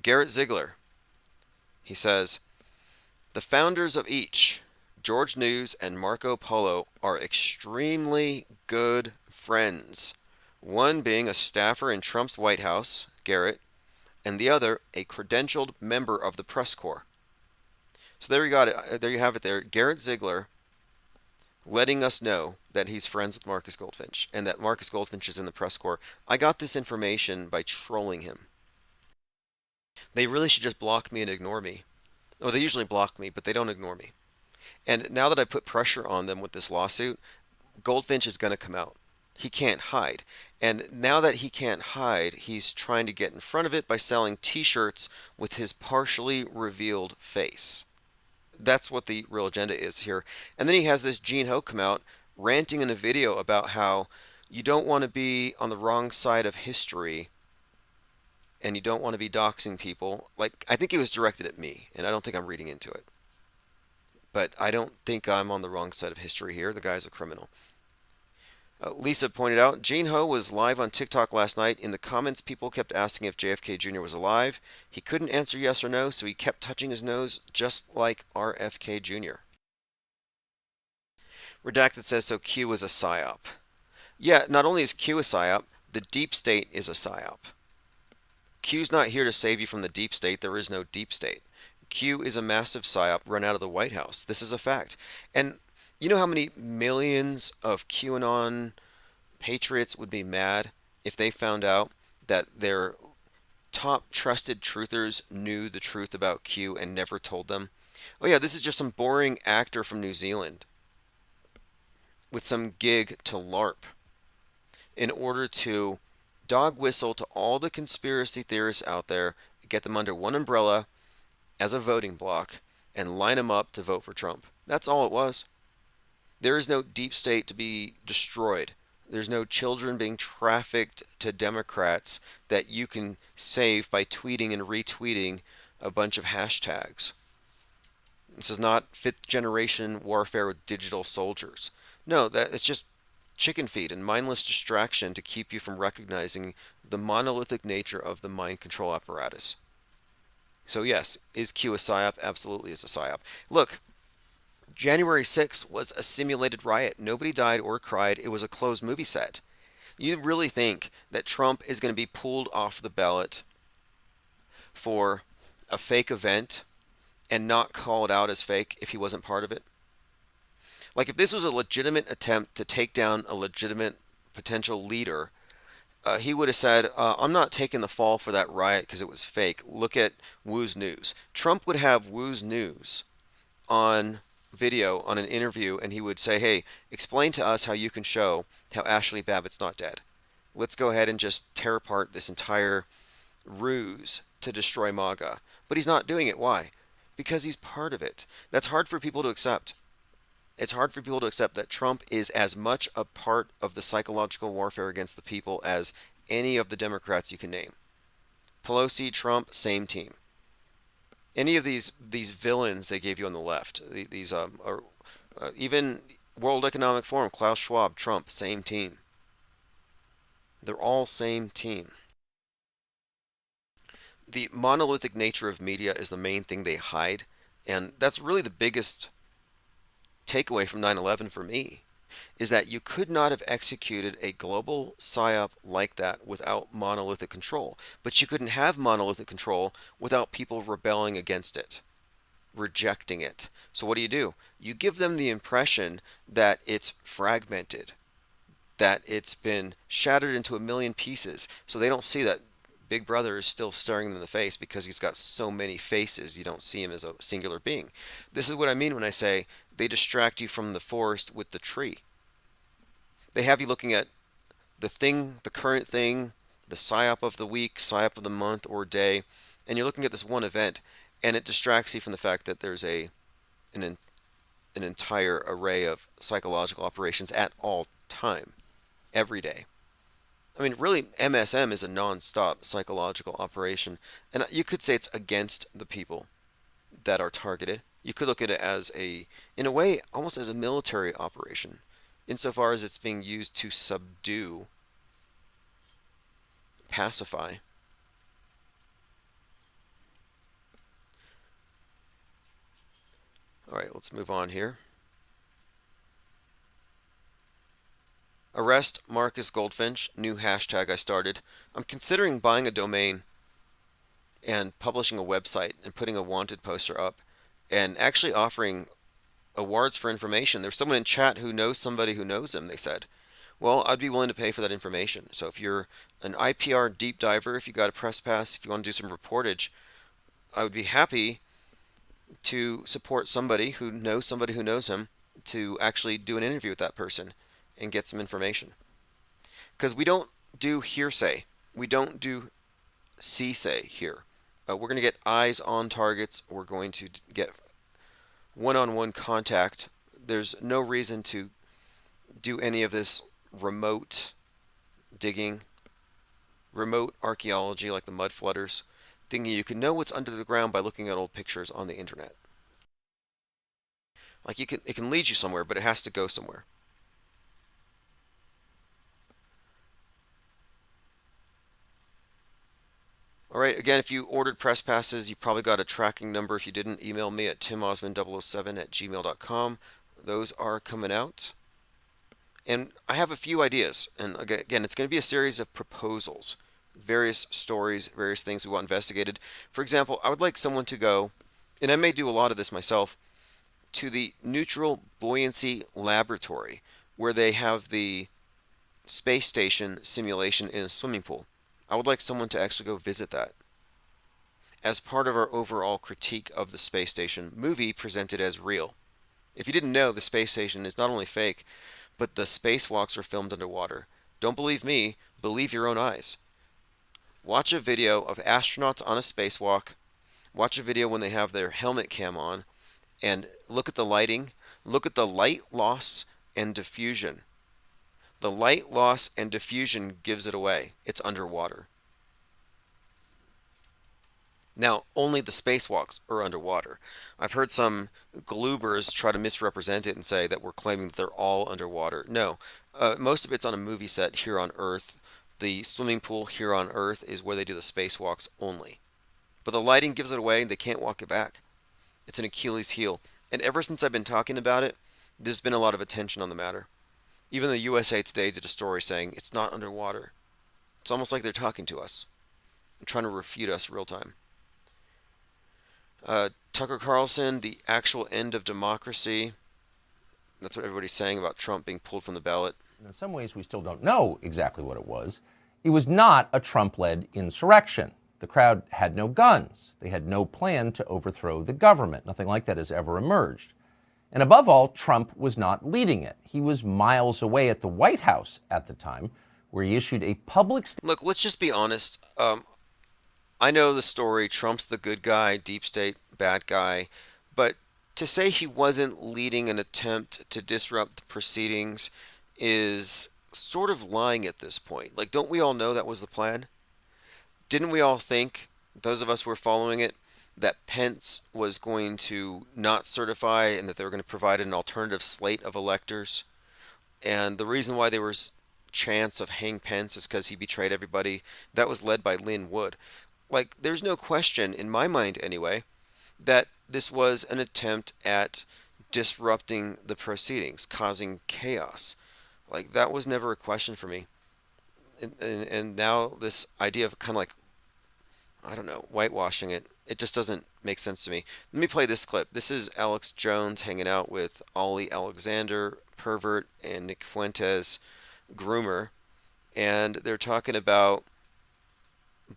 Garrett Ziegler, he says, the founders of each, George News and Marco Polo, are extremely good friends. One being a staffer in Trump's White House, Garrett, and the other a credentialed member of the press corps. So there you got it. There you have it. There, Garrett Ziegler letting us know that he's friends with Marcus Goldfinch and that Marcus Goldfinch is in the press corps. I got this information by trolling him. They really should just block me and ignore me. Oh, they usually block me, but they don't ignore me. And now that I put pressure on them with this lawsuit, Goldfinch is going to come out. He can't hide. And now that he can't hide, he's trying to get in front of it by selling t-shirts with his partially revealed face. That's what the real agenda is here. And then he has this Gene Ho come out ranting in a video about how you don't want to be on the wrong side of history and you don't want to be doxing people. Like, I think it was directed at me, and I don't think I'm reading into it. But I don't think I'm on the wrong side of history here. The guy's a criminal. Lisa pointed out, Gene Ho was live on TikTok last night. In the comments, people kept asking if JFK Jr. was alive. He couldn't answer yes or no, so he kept touching his nose just like RFK Jr. Redacted says, so Q is a psyop. Yeah, not only is Q a psyop, the deep state is a psyop. Q's not here to save you from the deep state. There is no deep state. Q is a massive psyop run out of the White House. This is a fact. And you know how many millions of QAnon patriots would be mad if they found out that their top trusted truthers knew the truth about Q and never told them? Oh yeah, this is just some boring actor from New Zealand with some gig to LARP in order to dog whistle to all the conspiracy theorists out there get them under one umbrella as a voting bloc, and line them up to vote for Trump. That's all it was. There is no deep state to be destroyed. There's no children being trafficked to Democrats that you can save by tweeting and retweeting a bunch of hashtags. This is not fifth generation warfare with digital soldiers. No, that it's just chicken feed and mindless distraction to keep you from recognizing the monolithic nature of the mind control apparatus. So yes, is Q a psyop? Absolutely is a psyop. Look, January 6th was a simulated riot. Nobody died or cried. It was a closed movie set. You really think that Trump is going to be pulled off the ballot for a fake event and not called out as fake if he wasn't part of it? Like, if this was a legitimate attempt to take down a legitimate potential leader, he would have said, I'm not taking the fall for that riot because it was fake. Look at Woo's News. Trump would have Woo's News on video on an interview, and he would say, hey, explain to us how you can show how Ashley Babbitt's not dead. Let's go ahead and just tear apart this entire ruse to destroy MAGA. But he's not doing it. Why? Because he's part of it. That's hard for people to accept. It's hard for people to accept that Trump is as much a part of the psychological warfare against the people as any of the Democrats you can name. Pelosi, Trump, same team. Any of these villains they gave you on the left, these even World Economic Forum, Klaus Schwab, Trump, same team. They're all same team. The monolithic nature of media is the main thing they hide, and that's really the biggest takeaway from 9/11 for me, is that you could not have executed a global psyop like that without monolithic control. But you couldn't have monolithic control without people rebelling against it, rejecting it. So what do? You give them the impression that it's fragmented, that it's been shattered into a million pieces, so they don't see that Big Brother is still staring them in the face because he's got so many faces. You don't see him as a singular being. This is what I mean when I say they distract you from the forest with the tree. They have you looking at the thing, the current thing, the psyop of the week, psyop of the month or day, and you're looking at this one event, and it distracts you from the fact that there's an entire array of psychological operations at all time, every day. I mean, really, MSM is a non-stop psychological operation, and you could say it's against the people that are targeted. You could look at it as in a way, almost as a military operation, insofar as it's being used to subdue, pacify. All right, let's move on here. Arrest Marcus Goldfinch, new hashtag I started. I'm considering buying a domain and publishing a website and putting a wanted poster up and actually offering awards for information. There's someone in chat who knows somebody who knows him, they said. Well, I'd be willing to pay for that information. So if you're an IPR deep diver, if you got a press pass, if you want to do some reportage, I would be happy to support somebody who knows him to actually do an interview with that person and get some information. Because we don't do hearsay. We don't do see-say here. We're going to get eyes on targets. We're going to get one-on-one contact. There's no reason to do any of this remote digging, remote archaeology like the mud flooders, thinking you can know what's under the ground by looking at old pictures on the internet. Like it can lead you somewhere, but it has to go somewhere. All right, again, if you ordered press passes, you probably got a tracking number. If you didn't, email me at timosman007@gmail.com. Those are coming out. And I have a few ideas. And again, it's going to be a series of proposals, various stories, various things we want investigated. For example, I would like someone to go, and I may do a lot of this myself, to the Neutral Buoyancy Laboratory, where they have the space station simulation in a swimming pool. I would like someone to actually go visit that as part of our overall critique of the space station movie presented as real. If you didn't know, the space station is not only fake, but the spacewalks are filmed underwater. Don't believe me, believe your own eyes. Watch a video of astronauts on a spacewalk. Watch a video when they have their helmet cam on, and look at the lighting. Look at the light loss and diffusion. The light loss and diffusion gives it away. It's underwater. Now, only the spacewalks are underwater. I've heard some gloobers try to misrepresent it and say that we're claiming that they're all underwater. No, most of it's on a movie set here on Earth. The swimming pool here on Earth is where they do the spacewalks only. But the lighting gives it away and they can't walk it back. It's an Achilles heel. And ever since I've been talking about it, there's been a lot of attention on the matter. Even the USA Today did a story saying it's not underwater. It's almost like they're talking to us and trying to refute us real time. Tucker Carlson, the actual end of democracy. That's what everybody's saying about Trump being pulled from the ballot. In some ways, we still don't know exactly what it was. It was not a Trump-led insurrection. The crowd had no guns. They had no plan to overthrow the government. Nothing like that has ever emerged. And above all, Trump was not leading it. He was miles away at the White House at the time, where he issued a public statement. Look, let's just be honest. I know the story. Trump's the good guy, deep state, bad guy. But to say he wasn't leading an attempt to disrupt the proceedings is sort of lying at this point. Like, don't we all know that was the plan? Didn't we all think, those of us who were following it, that Pence was going to not certify and that they were going to provide an alternative slate of electors? And the reason why there was chance of hang Pence is because he betrayed everybody. That was led by Lynn Wood. Like, there's no question, in my mind anyway, that this was an attempt at disrupting the proceedings, causing chaos. Like, that was never a question for me. And now this idea of kind of like, I don't know, whitewashing it, it just doesn't make sense to me. Let me play this clip. This is Alex Jones hanging out with Ollie Alexander, pervert, and Nick Fuentes, groomer. And they're talking about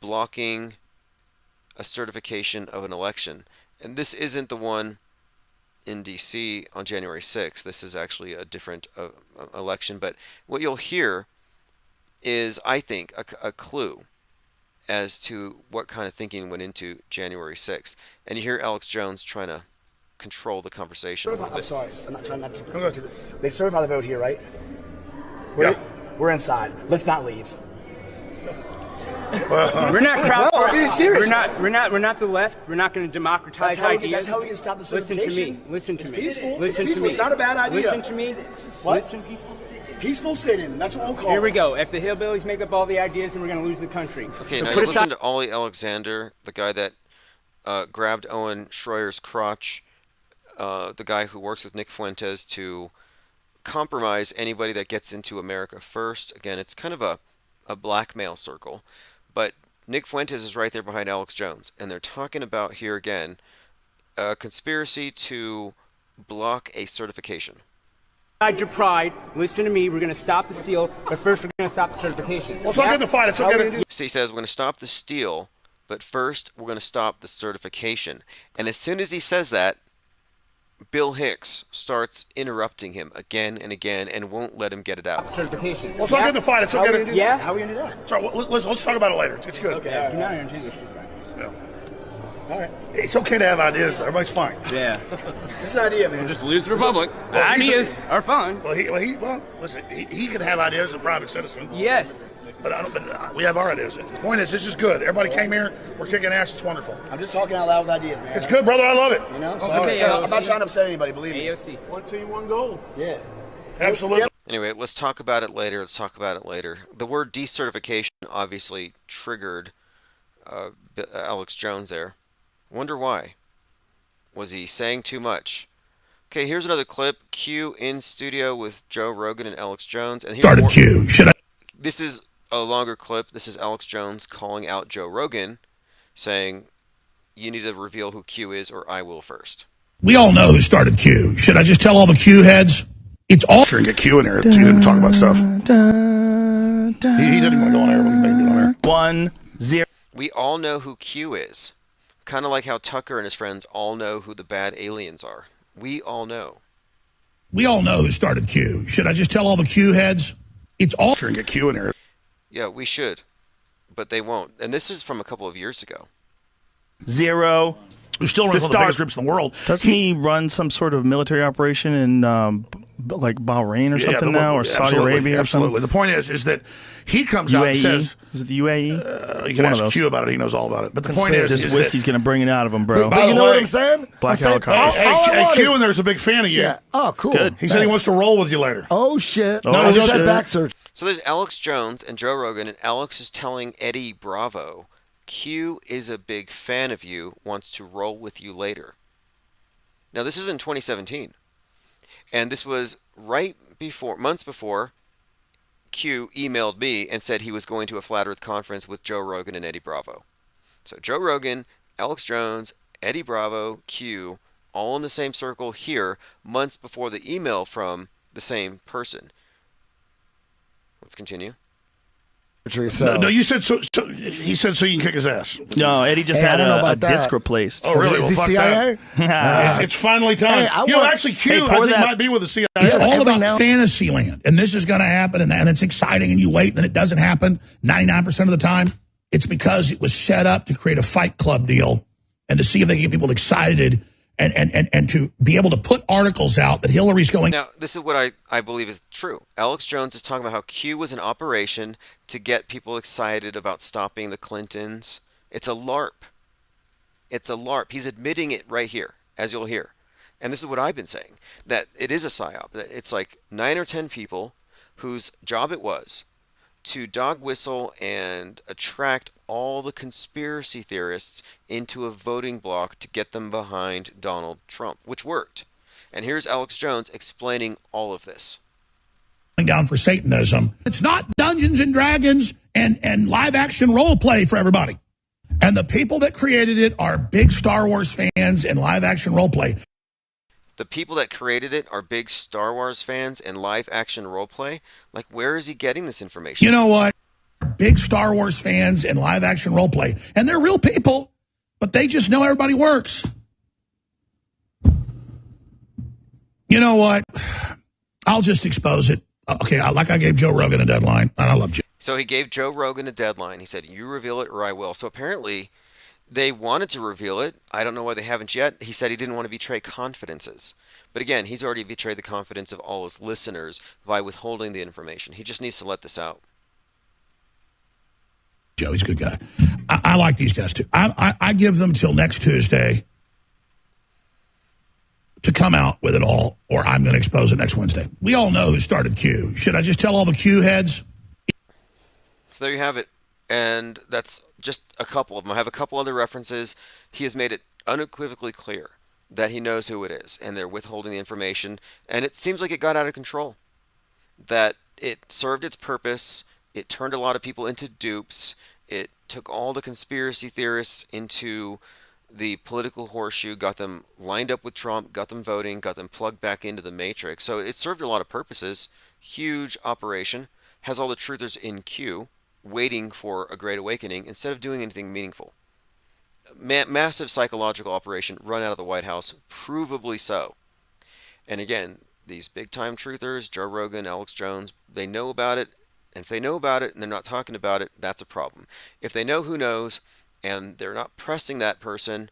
blocking a certification of an election. And this isn't the one in D.C. on January 6th. This is actually a different election. But what you'll hear is, I think, a clue as to what kind of thinking went into January 6th. And you hear Alex Jones trying to control the conversation a little bit. I'm sorry. I'm not trying to. They certify the vote here, right? We're inside. Let's not leave. We're not crowd. No, I'm being serious. We're not the left. We're not going to democratize ideas. That's how we can stop the certification. Listen to me. Peaceful. Listen to me. It's not a bad idea. Listen to me. What? Listen. Peaceful sit-in. That's what we'll call it. Here we go. If the hillbillies make up all the ideas, then we're going to lose the country. Okay, So now put you aside- listen to Ollie Alexander, the guy that grabbed Owen Schroyer's crotch, the guy who works with Nick Fuentes to compromise anybody that gets into America first. Again, it's kind of a blackmail circle. But Nick Fuentes is right there behind Alex Jones. And they're talking about here again a conspiracy to block a certification. Hide your pride. Listen to me. We're going to stop the steal, but first we're going to stop the certification. Well, it's not good to fight. It's How are we okay gonna to. So he says, we're going to stop the steal, but first we're going to stop the certification. And as soon as he says that, Bill Hicks starts interrupting him again and again and won't let him get it out. Certification. Well, it's not good to fight. It's How are we okay gonna to. do that? How are we gonna do that? Sorry, let's talk about it later. It's good. Okay. You're not entertaining this shit, right? Yeah. All right. It's okay to have ideas. Everybody's fine. Yeah. Just an idea, man. Just lose the republic. Well, Ideas are fun. Well, listen. He can have ideas as a private citizen. Yes. But I don't. But we have our ideas. The point is, this is good. Everybody came here. We're kicking ass. It's wonderful. I'm just talking out loud with ideas, man. It's good, brother. I love it. You know? Okay, I'm not AOC. trying to upset anybody, believe me. AOC. One team, one goal. Yeah. Absolutely. Anyway, let's talk about it later. The word decertification obviously triggered Alex Jones there. Wonder why. Was he saying too much? Okay, here's another clip. Q in studio with Joe Rogan and Alex Jones. And here's more. Q. Should I? This is a longer clip. This is Alex Jones calling out Joe Rogan, saying, you need to reveal who Q is or I will first. We all know who started Q. Should I just tell all the Q heads? It's all. Sure, and get Q in there so you didn't talk about stuff. He didn't want to go on air. We can make it on air. We all know who Q is. Kind of like how Tucker and his friends all know who the bad aliens are. We all know. We all know who started Q. Should I just tell all the Q heads? It's all. Sure, and get Q in there. Yeah, we should. but they won't. And this is from a couple of years ago. Zero. Who still runs one of the biggest groups in the world. Doesn't he run some sort of military operation in like Bahrain or something now, or Saudi Arabia or something? The point is that he comes out and UAE? says, Is it the UAE? you can One of ask those. Q about it. He knows all about it. But the point is This that whiskey's going to bring it out of him, bro. By But the you know way, what I'm saying? Black I'm saying, helicopter. all I Hey, want Q, is- and there's a big fan of you. yeah. Oh, cool. Good. He said he wants to roll with you later. Oh shit! Oh, No, just shit. had back surgery. So there's Alex Jones and Joe Rogan, and Alex is telling Eddie Bravo, Q is a big fan of you, wants to roll with you later. Now, this is in 2017, and this was months before Q emailed me and said he was going to a Flat Earth conference with Joe Rogan and Eddie Bravo. So Joe Rogan, Alex Jones, Eddie Bravo, Q, all in the same circle here, months before the email from the same person. Let's continue. So. No, you said so. He said so you can kick his ass. No, Eddie just Hey, I had don't know a about that. disc replaced. Oh, really? Is he Well, fuck CIA? that. It's finally time. Hey, I you know, want- actually, Q, Hey, I pour think that- might be with the CIA. It's all everybody about now- fantasy land, and this is going to happen, and it's exciting, and you wait, and then it doesn't happen 99% of the time. It's because it was set up to create a fight club deal and to see if they can get people excited and to be able to put articles out that Hillary's going. Now, this is what I believe is true. Alex Jones is talking about how Q was an operation to get people excited about stopping the Clintons. It's a LARP. It's a LARP. He's admitting it right here, as you'll hear. And this is what I've been saying, that it is a psyop. That it's like 9 or 10 people whose job it was to dog whistle and attract all the conspiracy theorists into a voting bloc to get them behind Donald Trump, which worked. And here's Alex Jones explaining all of this. Down for Satanism. It's not Dungeons and Dragons and live action role play for everybody. And the people that created it are big Star Wars fans and live action role play. The people that created it are big Star Wars fans and live action roleplay. Like, where is he getting this information? You know what? Big Star Wars fans and live action role play. And they're real people, but they just know everybody works. You know what? I'll just expose it. Okay, like I gave Joe Rogan a deadline, and I love Joe. So he gave Joe Rogan a deadline. He said, you reveal it or I will. So apparently they wanted to reveal it. I don't know why they haven't yet. He said he didn't want to betray confidences. But again, he's already betrayed the confidence of all his listeners by withholding the information. He just needs to let this out. Joe, he's a good guy. I like these guys, too. I give them till next Tuesday to come out with it all, or I'm going to expose it next Wednesday. We all know who started Q. Should I just tell all the Q heads? So there you have it. And that's just a couple of them. I have a couple other references. He has made it unequivocally clear that he knows who it is, and they're withholding the information. And it seems like it got out of control, that it served its purpose. It turned a lot of people into dupes. It took all the conspiracy theorists into the political horseshoe, got them lined up with Trump, got them voting, got them plugged back into the matrix. So it served a lot of purposes. Huge operation. Has all the truthers in queue, waiting for a great awakening instead of doing anything meaningful. Massive psychological operation run out of the White House, provably so. And again, these big-time truthers, Joe Rogan, Alex Jones, they know about it. And if they know about it and they're not talking about it, that's a problem. If they know who knows and they're not pressing that person,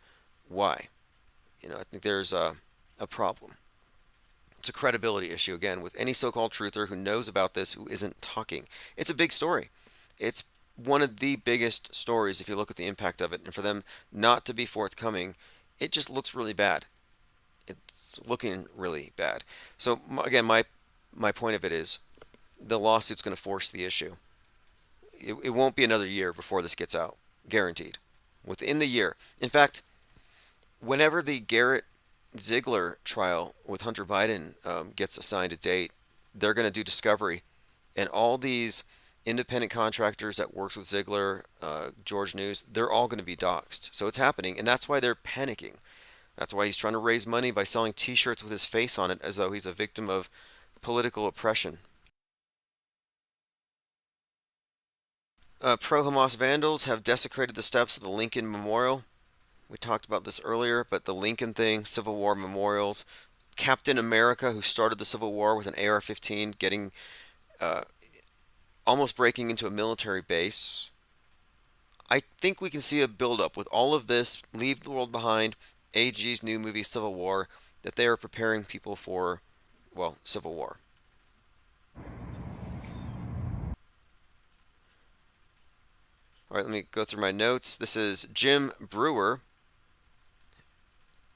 why? I think there's a problem. It's a credibility issue, again, with any so-called truther who knows about this who isn't talking. It's a big story. It's one of the biggest stories if you look at the impact of it. And for them not to be forthcoming, it just looks really bad. It's looking really bad. So, again, my point of it is the lawsuit's going to force the issue. It won't be another year before this gets out. Guaranteed. Within the year. In fact, whenever the Garrett Ziegler trial with Hunter Biden gets assigned a date, they're going to do discovery. And all these independent contractors that works with Ziegler, George News, they're all going to be doxxed. So it's happening, and that's why they're panicking. That's why he's trying to raise money by selling T-shirts with his face on it as though he's a victim of political oppression. Pro-Hamas vandals have desecrated the steps of the Lincoln Memorial. We talked about this earlier, but the Lincoln thing, Civil War memorials, Captain America, who started the Civil War with an AR-15, getting almost breaking into a military base, I think we can see a buildup with all of this. Leave the world behind. AG's new movie Civil War, that they are preparing people for, well, civil war. All right, let me go through my notes. This is Jim Brewer,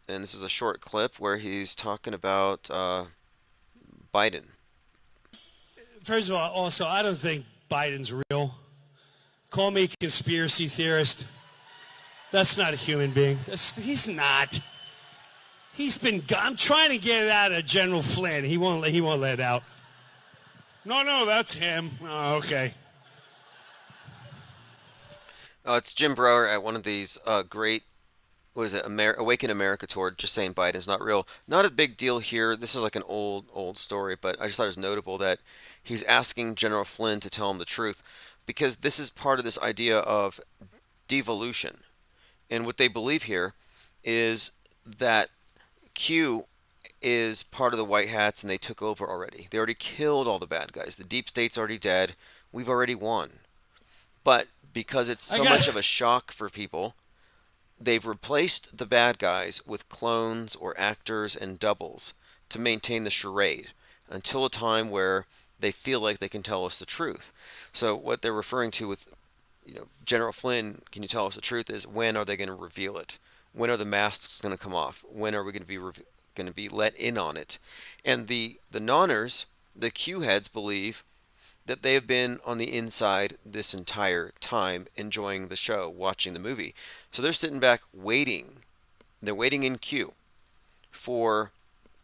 and this is a short clip where he's talking about Biden. First of all, also, I don't think Biden's real. Call me a conspiracy theorist. That's not a human being. He's not. I'm trying to get it out of General Flynn. He won't let it out. No, that's him. Oh, okay. It's Jim Brower at one of these great, what is it, Awaken America tour, just saying Biden's not real. Not a big deal here. This is like an old story, but I just thought it was notable that he's asking General Flynn to tell him the truth, because this is part of this idea of devolution. And what they believe here is that Q is part of the White Hats and they took over already. They already killed all the bad guys. The deep state's already dead. We've already won. But because it's so much of a shock for people, they've replaced the bad guys with clones or actors and doubles to maintain the charade until a time where they feel like they can tell us the truth. So what they're referring to with, General Flynn, can you tell us the truth, is when are they going to reveal it? When are the masks going to come off? When are we going to be let in on it? And the nonners, the Q heads, believe that they have been on the inside this entire time, enjoying the show, watching the movie. So they're sitting back waiting. They're waiting in queue for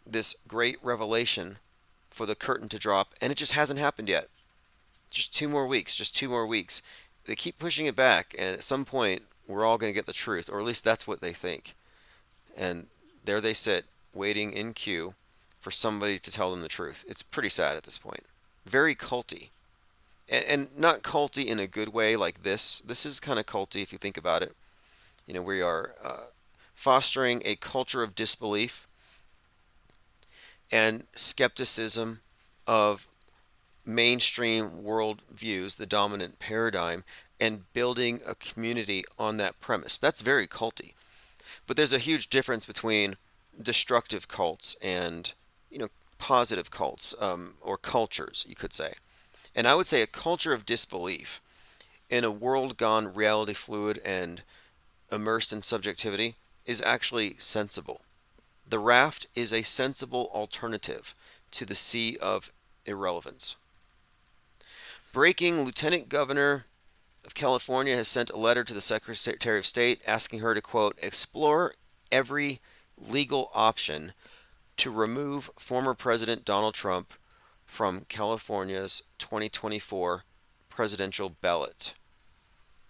this great revelation, for the curtain to drop, and it just hasn't happened yet. Just 2 more weeks, just 2 more weeks. They keep pushing it back, and at some point, we're all going to get the truth, or at least that's what they think. And there they sit, waiting in queue for somebody to tell them the truth. It's pretty sad at this point. Very culty. And not culty in a good way like this. This is kind of culty if you think about it. We are fostering a culture of disbelief and skepticism of mainstream world views, the dominant paradigm, and building a community on that premise. That's very culty. But there's a huge difference between destructive cults and, positive cults, or cultures, you could say. And I would say a culture of disbelief in a world gone reality fluid and immersed in subjectivity is actually sensible. The raft is a sensible alternative to the sea of irrelevance. Breaking: Lieutenant Governor of California has sent a letter to the Secretary of State asking her to, quote, explore every legal option to remove former President Donald Trump from California's 2024 presidential ballot.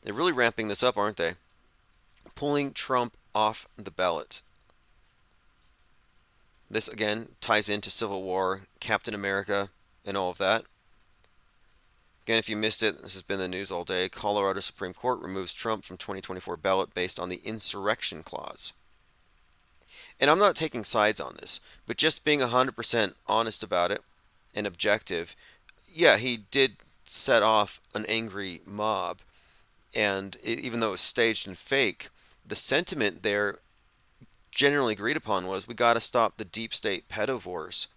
They're really ramping this up, aren't they? Pulling Trump off the ballot. This, again, ties into Civil War, Captain America, and all of that. Again, if you missed it, this has been the news all day. Colorado Supreme Court removes Trump from 2024 ballot based on the insurrection clause. And I'm not taking sides on this, but just being 100% honest about it and objective, yeah, he did set off an angry mob, and even though it was staged and fake, the sentiment there generally agreed upon was, we got to stop the deep state pedovores.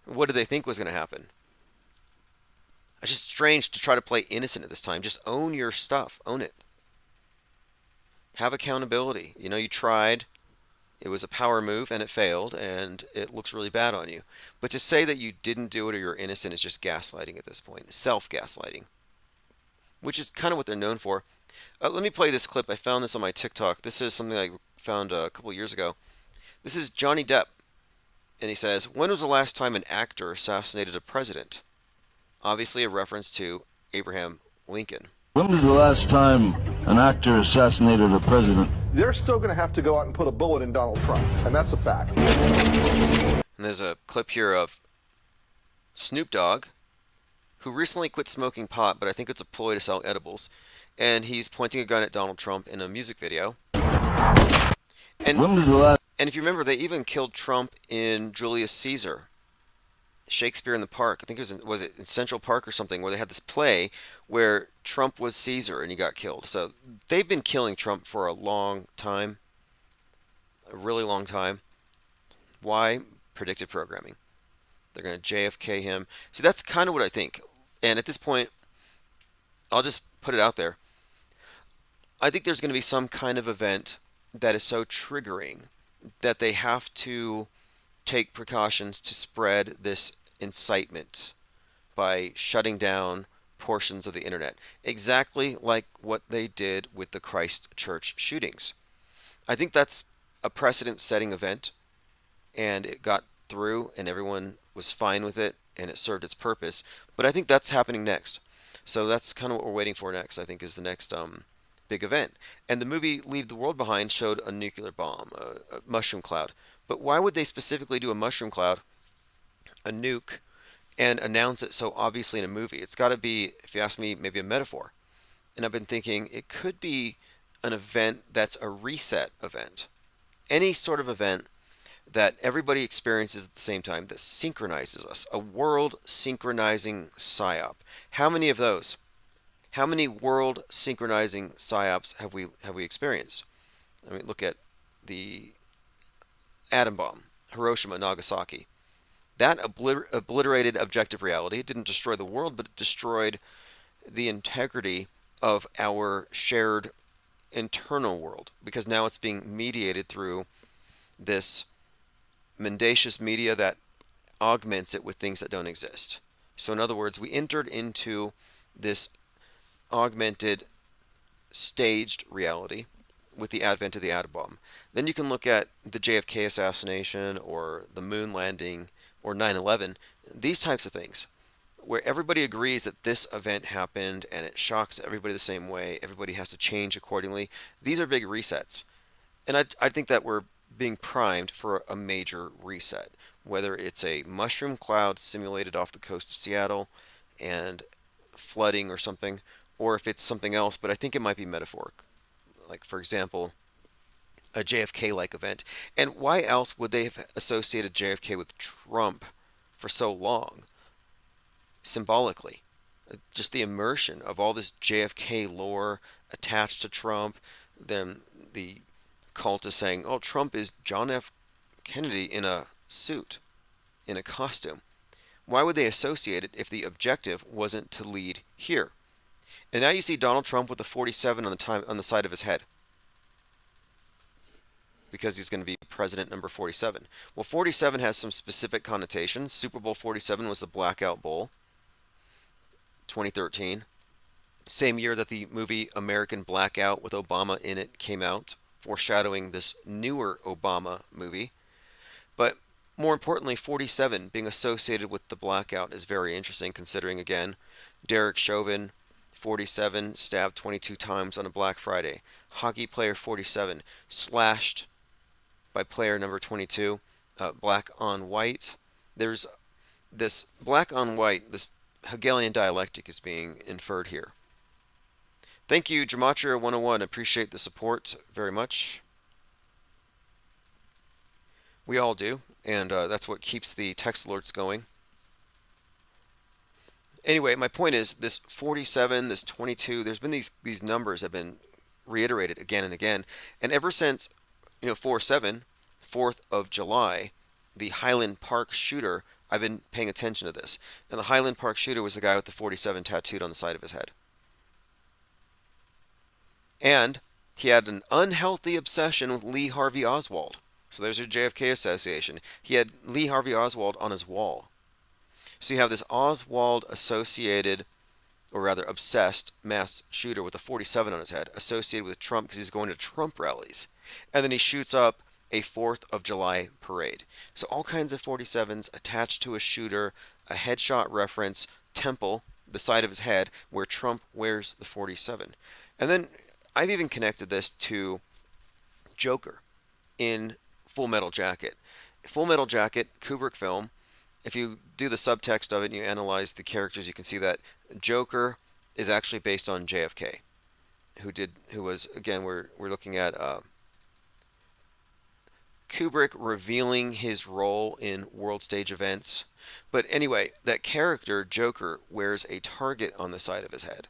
What did they think was going to happen? It's just strange to try to play innocent at this time. Just own your stuff. Own it. Have accountability. You tried. It was a power move and it failed, and it looks really bad on you. But to say that you didn't do it or you're innocent is just gaslighting at this point. Self-gaslighting. Which is kind of what they're known for. Let me play this clip. I found this on my TikTok. This is something I found a couple years ago. This is Johnny Depp. And he says, when was the last time an actor assassinated a president? Obviously a reference to Abraham Lincoln. When was the last time an actor assassinated a president? They're still going to have to go out and put a bullet in Donald Trump, and that's a fact. And there's a clip here of Snoop Dogg, who recently quit smoking pot, but I think it's a ploy to sell edibles. And he's pointing a gun at Donald Trump in a music video. And, when was the last... and if you remember, they even killed Trump in Julius Caesar. Shakespeare in the Park. I think was it in Central Park or something, where they had this play where Trump was Caesar and he got killed. So they've been killing Trump for a long time, a really long time. Why? Predictive programming. They're going to JFK him. See, that's kind of what I think. And at this point, I'll just put it out there. I think there's going to be some kind of event that is so triggering that they have to take precautions to spread this incitement by shutting down portions of the internet. Exactly like what they did with the Christchurch shootings. I think that's a precedent setting event, and it got through and everyone was fine with it and it served its purpose. But I think that's happening next. So that's kind of what we're waiting for next, I think, is the next big event. And the movie Leave the World Behind showed a nuclear bomb, a mushroom cloud. But why would they specifically do a mushroom cloud, a nuke, and announce it so obviously in a movie? It's got to be, if you ask me, maybe a metaphor. And I've been thinking it could be an event that's a reset event. Any sort of event that everybody experiences at the same time that synchronizes us, a world synchronizing psyop. How many of those? How many world synchronizing psyops have we experienced? I mean, look at the atom bomb, Hiroshima, Nagasaki. That obliterated objective reality. It didn't destroy the world, but it destroyed the integrity of our shared internal world, because now it's being mediated through this mendacious media that augments it with things that don't exist. So in other words, we entered into this augmented, staged reality with the advent of the atom bomb. Then you can look at the JFK assassination or the moon landing or 9/11, these types of things, where everybody agrees that this event happened and it shocks everybody the same way. Everybody has to change accordingly. These are big resets. And I think that we're being primed for a major reset, whether it's a mushroom cloud simulated off the coast of Seattle and flooding or something, or if it's something else, but I think it might be metaphoric. Like, for example, a JFK-like event. And why else would they have associated JFK with Trump for so long, symbolically? Just the immersion of all this JFK lore attached to Trump, then the cult is saying, oh, Trump is John F. Kennedy in a suit, in a costume. Why would they associate it if the objective wasn't to lead here? And now you see Donald Trump with a 47 on the side of his head, because he's going to be president number 47. Well, 47 has some specific connotations. Super Bowl 47 was the Blackout Bowl, 2013. Same year that the movie American Blackout with Obama in it came out, foreshadowing this newer Obama movie. But more importantly, 47 being associated with the blackout is very interesting, considering, again, Derek Chauvin, 47, stabbed 22 times on a Black Friday. Hockey player 47, slashed by player number 22. Black on white. There's this black on white, this Hegelian dialectic is being inferred here. Thank you, Gematria 101. Appreciate the support very much. We all do, and that's what keeps the text alerts going. Anyway, my point is this 47, this 22, there's been these numbers have been reiterated again and again. And ever since, 4/7, 4th of July, the Highland Park shooter, I've been paying attention to this. And the Highland Park shooter was the guy with the 47 tattooed on the side of his head. And he had an unhealthy obsession with Lee Harvey Oswald. So there's your JFK association. He had Lee Harvey Oswald on his wall. So you have this Oswald associated, or rather obsessed, mass shooter with a 47 on his head, associated with Trump because he's going to Trump rallies. And then he shoots up a 4th of July parade. So all kinds of 47s attached to a shooter, a headshot reference, temple, the side of his head, where Trump wears the 47. And then I've even connected this to Joker in Full Metal Jacket. Full Metal Jacket, Kubrick film. If you do the subtext of it and you analyze the characters, you can see that Joker is actually based on JFK, who was, again, we're looking at Kubrick revealing his role in world stage events. But anyway, that character, Joker, wears a target on the side of his head,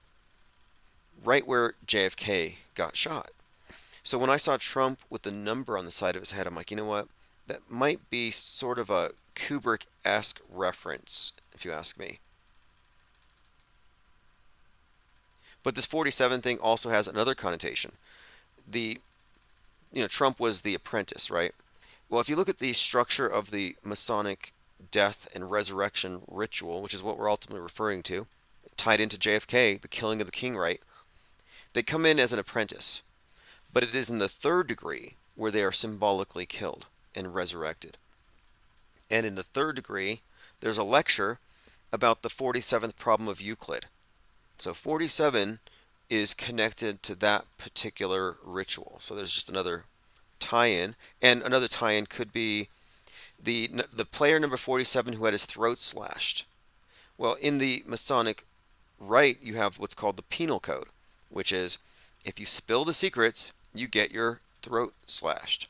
right where JFK got shot. So when I saw Trump with the number on the side of his head, I'm like, you know what? That might be sort of a Kubrick-esque reference, if you ask me. But this 47 thing also has another connotation. The, Trump was the apprentice, right? Well, if you look at the structure of the Masonic death and resurrection ritual, which is what we're ultimately referring to, tied into JFK, the killing of the king, right? They come in as an apprentice, but it is in the third degree where they are symbolically killed and resurrected. And in the third degree, there's a lecture about the 47th problem of Euclid. So 47 is connected to that particular ritual. So there's just another tie-in. And another tie-in could be the player number 47 who had his throat slashed. Well, in the Masonic rite, you have what's called the penal code, which is if you spill the secrets, you get your throat slashed.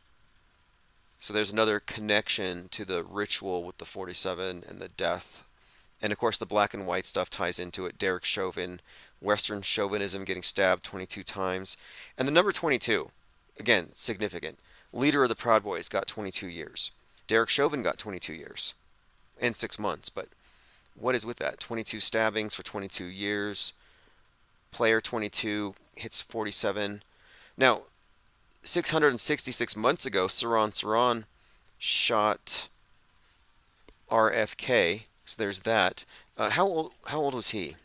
So there's another connection to the ritual with the 47 and the death. And of course, the black and white stuff ties into it. Derek Chauvin, Western chauvinism, getting stabbed 22 times. And the number 22, again, significant. Leader of the Proud Boys got 22 years. Derek Chauvin got 22 years and 6 months. But what is with that? 22 stabbings for 22 years. Player 22 hits 47. Now, 666 months ago, Saran shot RFK. So there's that. How old was he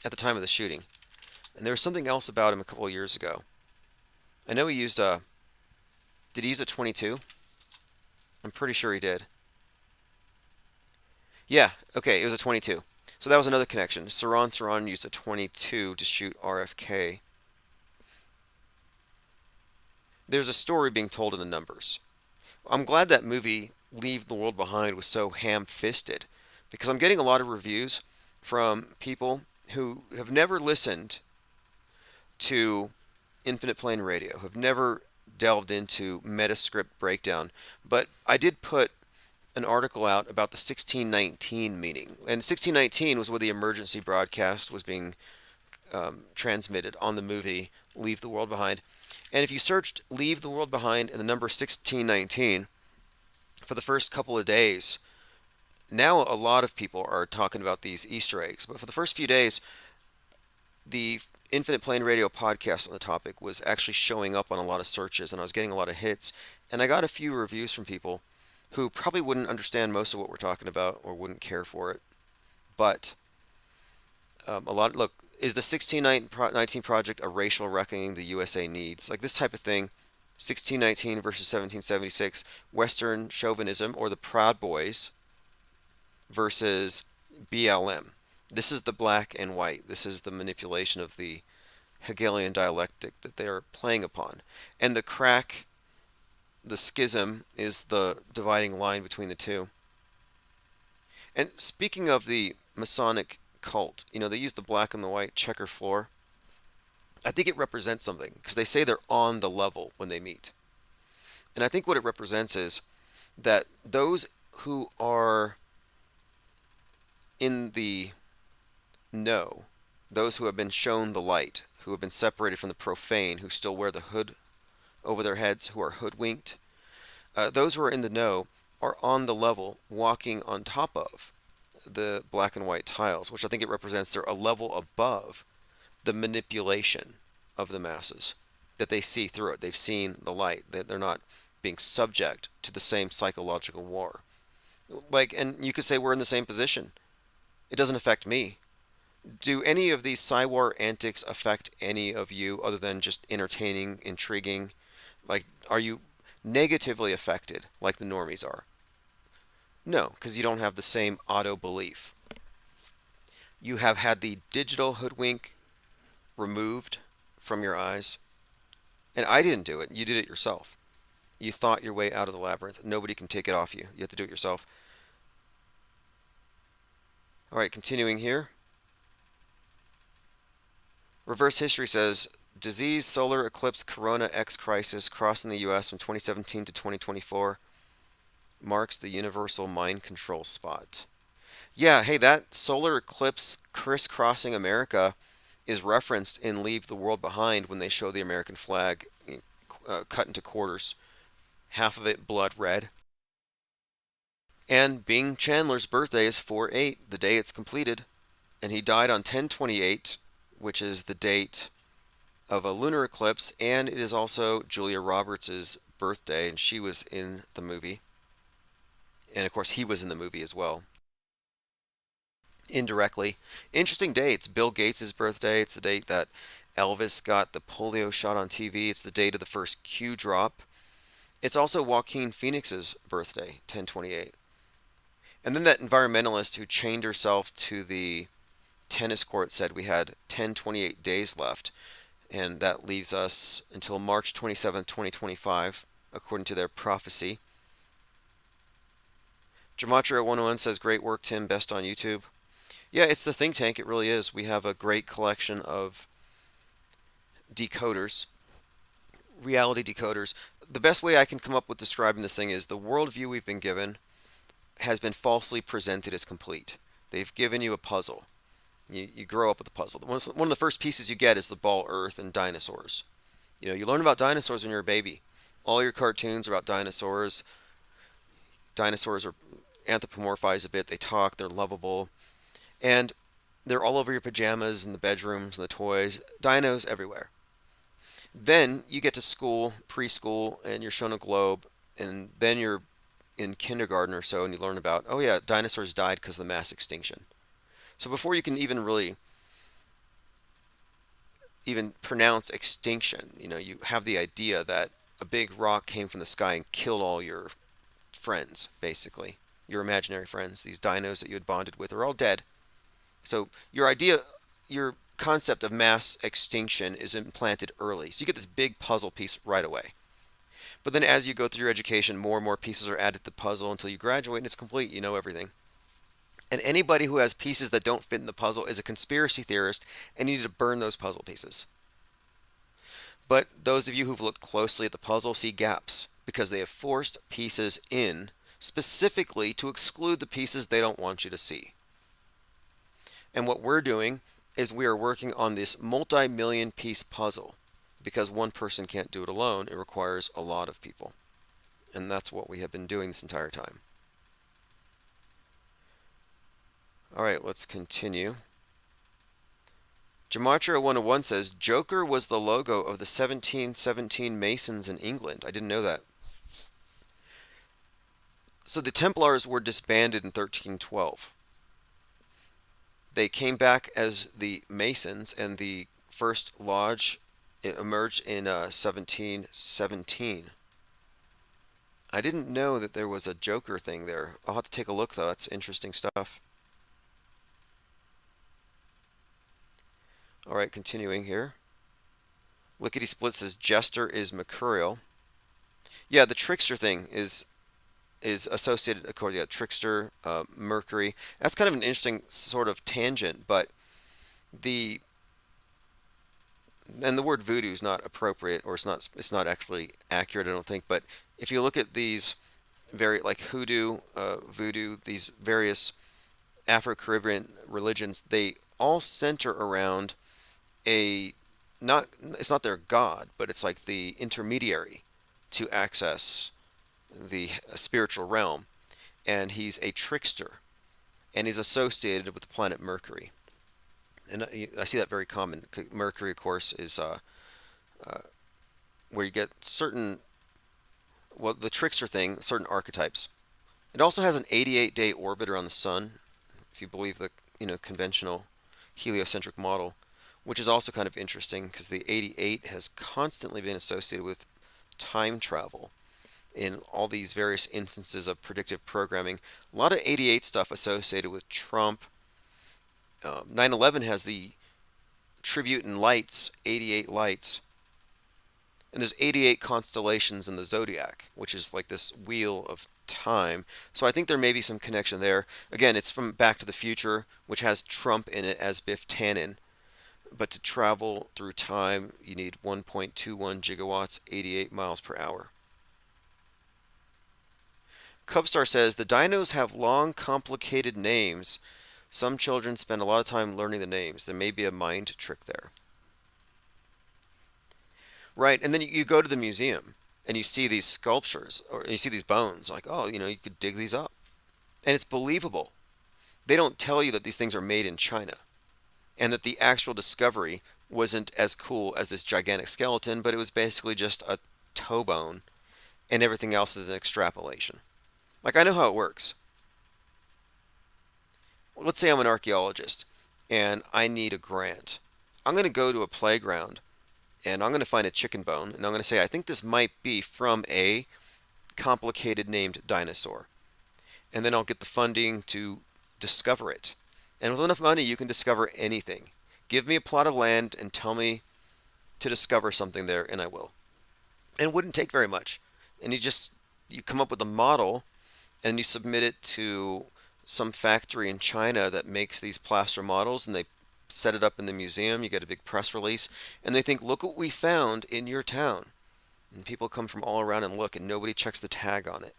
at the time of the shooting? And there was something else about him a couple of years ago. I know he used a... Did he use a 22? I'm pretty sure he did. Yeah, okay, it was a 22. So that was another connection. Saran used a 22 to shoot RFK. There's a story being told in the numbers. I'm glad that movie Leave the World Behind was so ham-fisted, because I'm getting a lot of reviews from people who have never listened to Infinite Plane Radio, have never delved into Metascript breakdown. But I did put an article out about the 1619 meeting, and 1619 was where the emergency broadcast was being transmitted on the movie Leave the World Behind. And if you searched Leave the World Behind and the number 1619 for the first couple of days, now a lot of people are talking about these Easter eggs. But for the first few days, the Infinite Plane Radio podcast on the topic was actually showing up on a lot of searches, and I was getting a lot of hits. And I got a few reviews from people who probably wouldn't understand most of what we're talking about or wouldn't care for it. But look, is the 1619 project a racial reckoning the USA needs? Like this type of thing, 1619 versus 1776, Western chauvinism or the Proud Boys versus BLM. This is the black and white. This is the manipulation of the Hegelian dialectic that they are playing upon. And the crack, the schism, is the dividing line between the two. And speaking of the Masonic cult, they use the black and the white checker floor. I think it represents something because they say they're on the level when they meet. And I think what it represents is that those who are in the know, those who have been shown the light, who have been separated from the profane, who still wear the hood over their heads, who are hoodwinked, those who are in the know are on the level, walking on top of the black and white tiles, which I think it represents they're a level above the manipulation of the masses, that they see through it. They've seen the light, that they're not being subject to the same psychological war. And you could say we're in the same position. It doesn't affect me. Do any of these Psywar antics affect any of you other than just entertaining, intriguing? Are you negatively affected like the normies are? No, because you don't have the same auto belief. You have had the digital hoodwink removed from your eyes. And I didn't do it. You did it yourself. You thought your way out of the labyrinth. Nobody can take it off you. You have to do it yourself. All right, continuing here. Reverse history says disease, solar eclipse, corona X crisis crossing the U.S. from 2017 to 2024 marks the universal mind control spot. Yeah, hey, that solar eclipse crisscrossing America is referenced in Leave the World Behind when they show the American flag cut into quarters, half of it blood red. And Bing Chandler's birthday is 4/8, the day it's completed, and he died on 10/28, which is the date of a lunar eclipse, and it is also Julia Roberts' birthday, and she was in the movie. And of course, he was in the movie as well, indirectly. Interesting day. It's Bill Gates' birthday. It's the date that Elvis got the polio shot on TV. It's the date of the first Q drop. It's also Joaquin Phoenix's birthday, 10/28. And then that environmentalist who chained herself to the tennis court said we had 10/28 days left, and that leaves us until March 27th, 2025, according to their prophecy. Gematria 101 says, great work, Tim, best on YouTube. Yeah, it's the think tank, it really is. We have a great collection of decoders, reality decoders. The best way I can come up with describing this thing is the worldview we've been given has been falsely presented as complete. They've given you a puzzle. You grow up with the puzzle. One of the first pieces you get is the ball Earth and dinosaurs. You learn about dinosaurs when you're a baby. All your cartoons are about dinosaurs. Dinosaurs are anthropomorphized a bit. They talk. They're lovable. And they're all over your pajamas and the bedrooms and the toys. Dinos everywhere. Then you get to school, preschool, and you're shown a globe. And then you're in kindergarten or so and you learn about, oh yeah, dinosaurs died because of the mass extinction. So before you can even really pronounce extinction, you have the idea that a big rock came from the sky and killed all your friends, basically. Your imaginary friends, these dinos that you had bonded with, are all dead. So your concept of mass extinction is implanted early. So you get this big puzzle piece right away. But then as you go through your education, more and more pieces are added to the puzzle until you graduate and it's complete. You know everything. And anybody who has pieces that don't fit in the puzzle is a conspiracy theorist and you need to burn those puzzle pieces. But those of you who've looked closely at the puzzle see gaps because they have forced pieces in specifically to exclude the pieces they don't want you to see. And what we're doing is we are working on this multi-million piece puzzle because one person can't do it alone. It requires a lot of people. And that's what we have been doing this entire time. All right, let's continue. Gematria 101 says, Joker was the logo of the 1717 Masons in England. I didn't know that. So the Templars were disbanded in 1312. They came back as the Masons, and the first lodge emerged in 1717. I didn't know that there was a Joker thing there. I'll have to take a look, though. That's interesting stuff. All right, continuing here. Lickety Split says Jester is mercurial. Yeah, the trickster thing is associated, of course, yeah, trickster, Mercury. That's kind of an interesting sort of tangent, but the word voodoo is not appropriate, or it's not actually accurate, I don't think. But if you look at these like hoodoo, voodoo, these various Afro-Caribbean religions, they all center around it's not their god, but it's like the intermediary to access the spiritual realm, and he's a trickster, and he's associated with the planet Mercury. And I see that very common. Mercury, of course, is where you get the trickster thing, certain archetypes. It also has an 88-day orbit around the sun, if you believe the conventional heliocentric model, which is also kind of interesting because the 88 has constantly been associated with time travel in all these various instances of predictive programming. A lot of 88 stuff associated with Trump. 9/11 has the tribute in lights, 88 lights. And there's 88 constellations in the zodiac, which is like this wheel of time. So I think there may be some connection there. Again, it's from Back to the Future, which has Trump in it as Biff Tannen. but to travel through time, you need 1.21 gigawatts, 88 miles per hour. Cubstar says the dinos have long, complicated names. Some children spend a lot of time learning the names. There may be a mind trick there. Right, and then you go to the museum and you see these sculptures or you see these bones, like, oh, you could dig these up. And it's believable. They don't tell you that these things are made in China and that the actual discovery wasn't as cool as this gigantic skeleton, but it was basically just a toe bone and everything else is an extrapolation. Like, I know how it works. Let's say I'm an archaeologist and I need a grant. I'm going to go to a playground and I'm going to find a chicken bone and I'm going to say, I think this might be from a complicated named dinosaur. And then I'll get the funding to discover it. And with enough money, you can discover anything. Give me a plot of land and tell me to discover something there, and I will. And it wouldn't take very much. And you come up with a model and you submit it to some factory in China that makes these plaster models, and they set it up in the museum. You get a big press release, and they think, look what we found in your town. And people come from all around and look, and nobody checks the tag on it.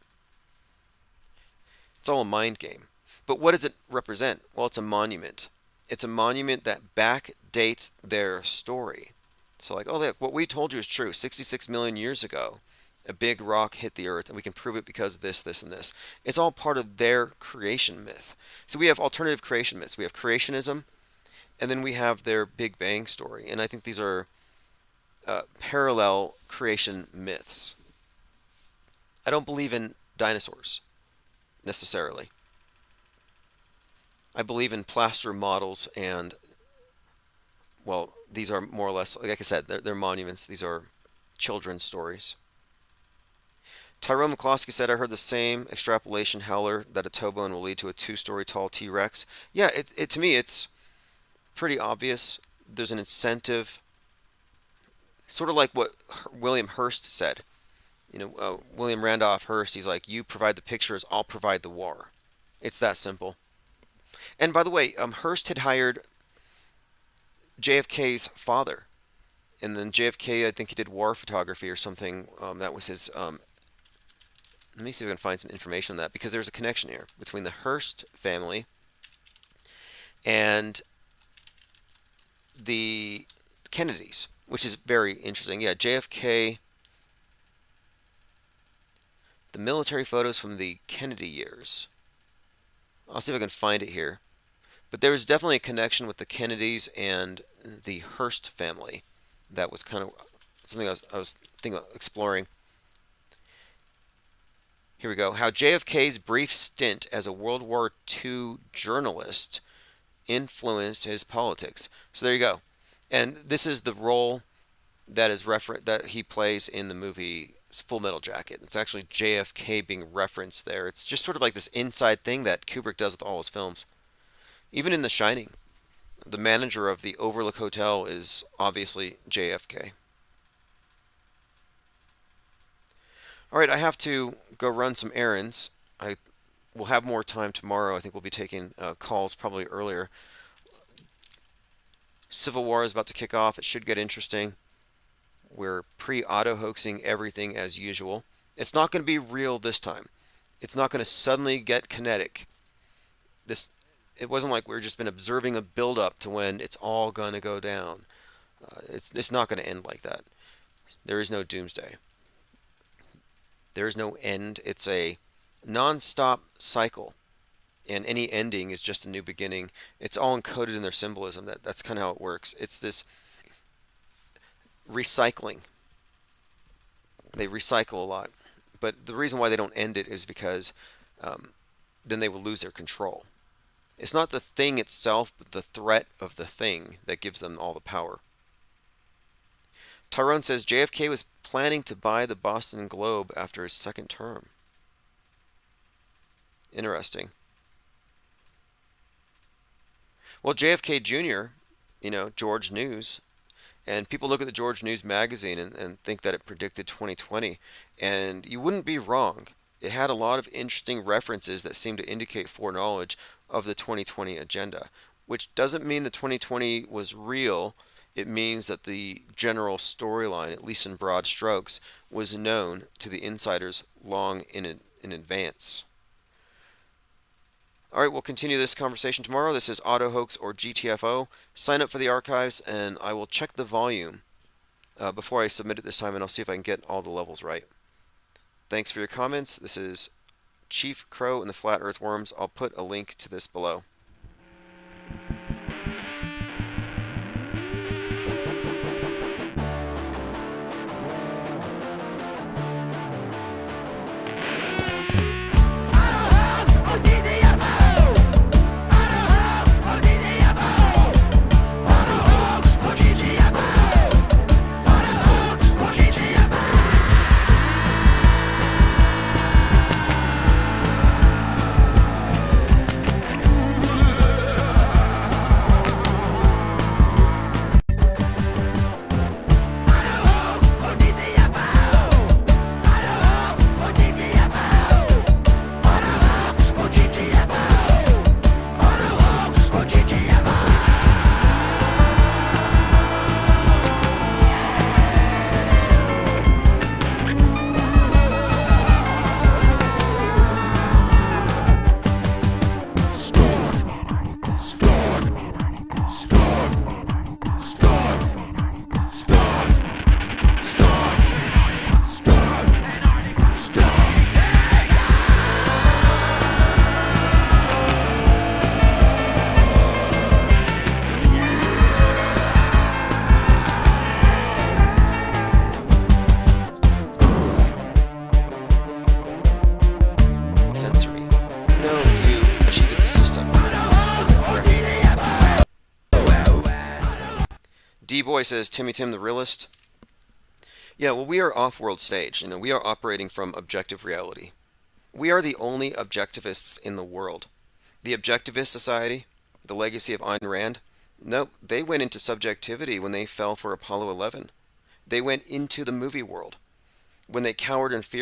It's all a mind game. But what does it represent? Well, it's a monument. It's a monument that backdates their story. So like, oh, look, what we told you is true. 66 million years ago, a big rock hit the earth, and we can prove it because this, this, and this. It's all part of their creation myth. So we have alternative creation myths. We have creationism, and then we have their Big Bang story. And I think these are parallel creation myths. I don't believe in dinosaurs, necessarily. I believe in plaster models, and, well, these are more or less, like I said, they're monuments. These are children's stories. Tyrone McCloskey said, I heard the same extrapolation howler that a toe bone will lead to a 2-story tall T-Rex. Yeah, to me, it's pretty obvious. There's an incentive, sort of like what William Hearst said. William Randolph Hearst, he's like, you provide the pictures, I'll provide the war. It's that simple. And by the way, Hearst had hired JFK's father. And then JFK, I think he did war photography or something. That was his... let me see if I can find some information on that, because there's a connection here between the Hearst family and the Kennedys, which is very interesting. Yeah, JFK, the military photos from the Kennedy years. I'll see if I can find it here. But there was definitely a connection with the Kennedys and the Hearst family. That was kind of something I was thinking about exploring. Here we go. How JFK's brief stint as a World War II journalist influenced his politics. So there you go. And this is the role that is that he plays in the movie Full Metal Jacket. It's actually JFK being referenced there. It's just sort of like this inside thing that Kubrick does with all his films. Even in The Shining, the manager of the Overlook Hotel is obviously JFK. All right, I have to go run some errands. I will have more time tomorrow. I think we'll be taking calls probably earlier. Civil War is about to kick off. It should get interesting. We're pre-auto hoaxing everything as usual. It's not going to be real this time. It's not going to suddenly get kinetic. It wasn't like we've just been observing a build-up to when it's all going to go down. It's not going to end like that. There is no doomsday. There is no end. It's a non-stop cycle, and any ending is just a new beginning. It's all encoded in their symbolism. That's kind of how it works. It's this recycling. They recycle a lot, but the reason why they don't end it is because then they will lose their control. It's not the thing itself, but the threat of the thing that gives them all the power. Tyrone says JFK was planning to buy the Boston Globe after his second term. Interesting. Well, JFK Jr., George News, and people look at the George News magazine and think that it predicted 2020, and you wouldn't be wrong. It had a lot of interesting references that seem to indicate foreknowledge of the 2020 agenda. which doesn't mean that 2020 was real. It means that the general storyline, at least in broad strokes, was known to the insiders long in advance. All right, we'll continue this conversation tomorrow. This is Auto Hoax or GTFO. Sign up for the archives, and I will check the volume before I submit it this time, and I'll see if I can get all the levels right. Thanks for your comments. This is Chief Crow and the Flat Earth Worms. I'll put a link to this below. Sensory. No, you cheated the system. D-Boy says, Timmy Tim the realist. Yeah, well, we are off-world stage. We are operating from objective reality. We are the only objectivists in the world. The Objectivist Society, the legacy of Ayn Rand, no, they went into subjectivity when they fell for Apollo 11. They went into the movie world. When they cowered in fear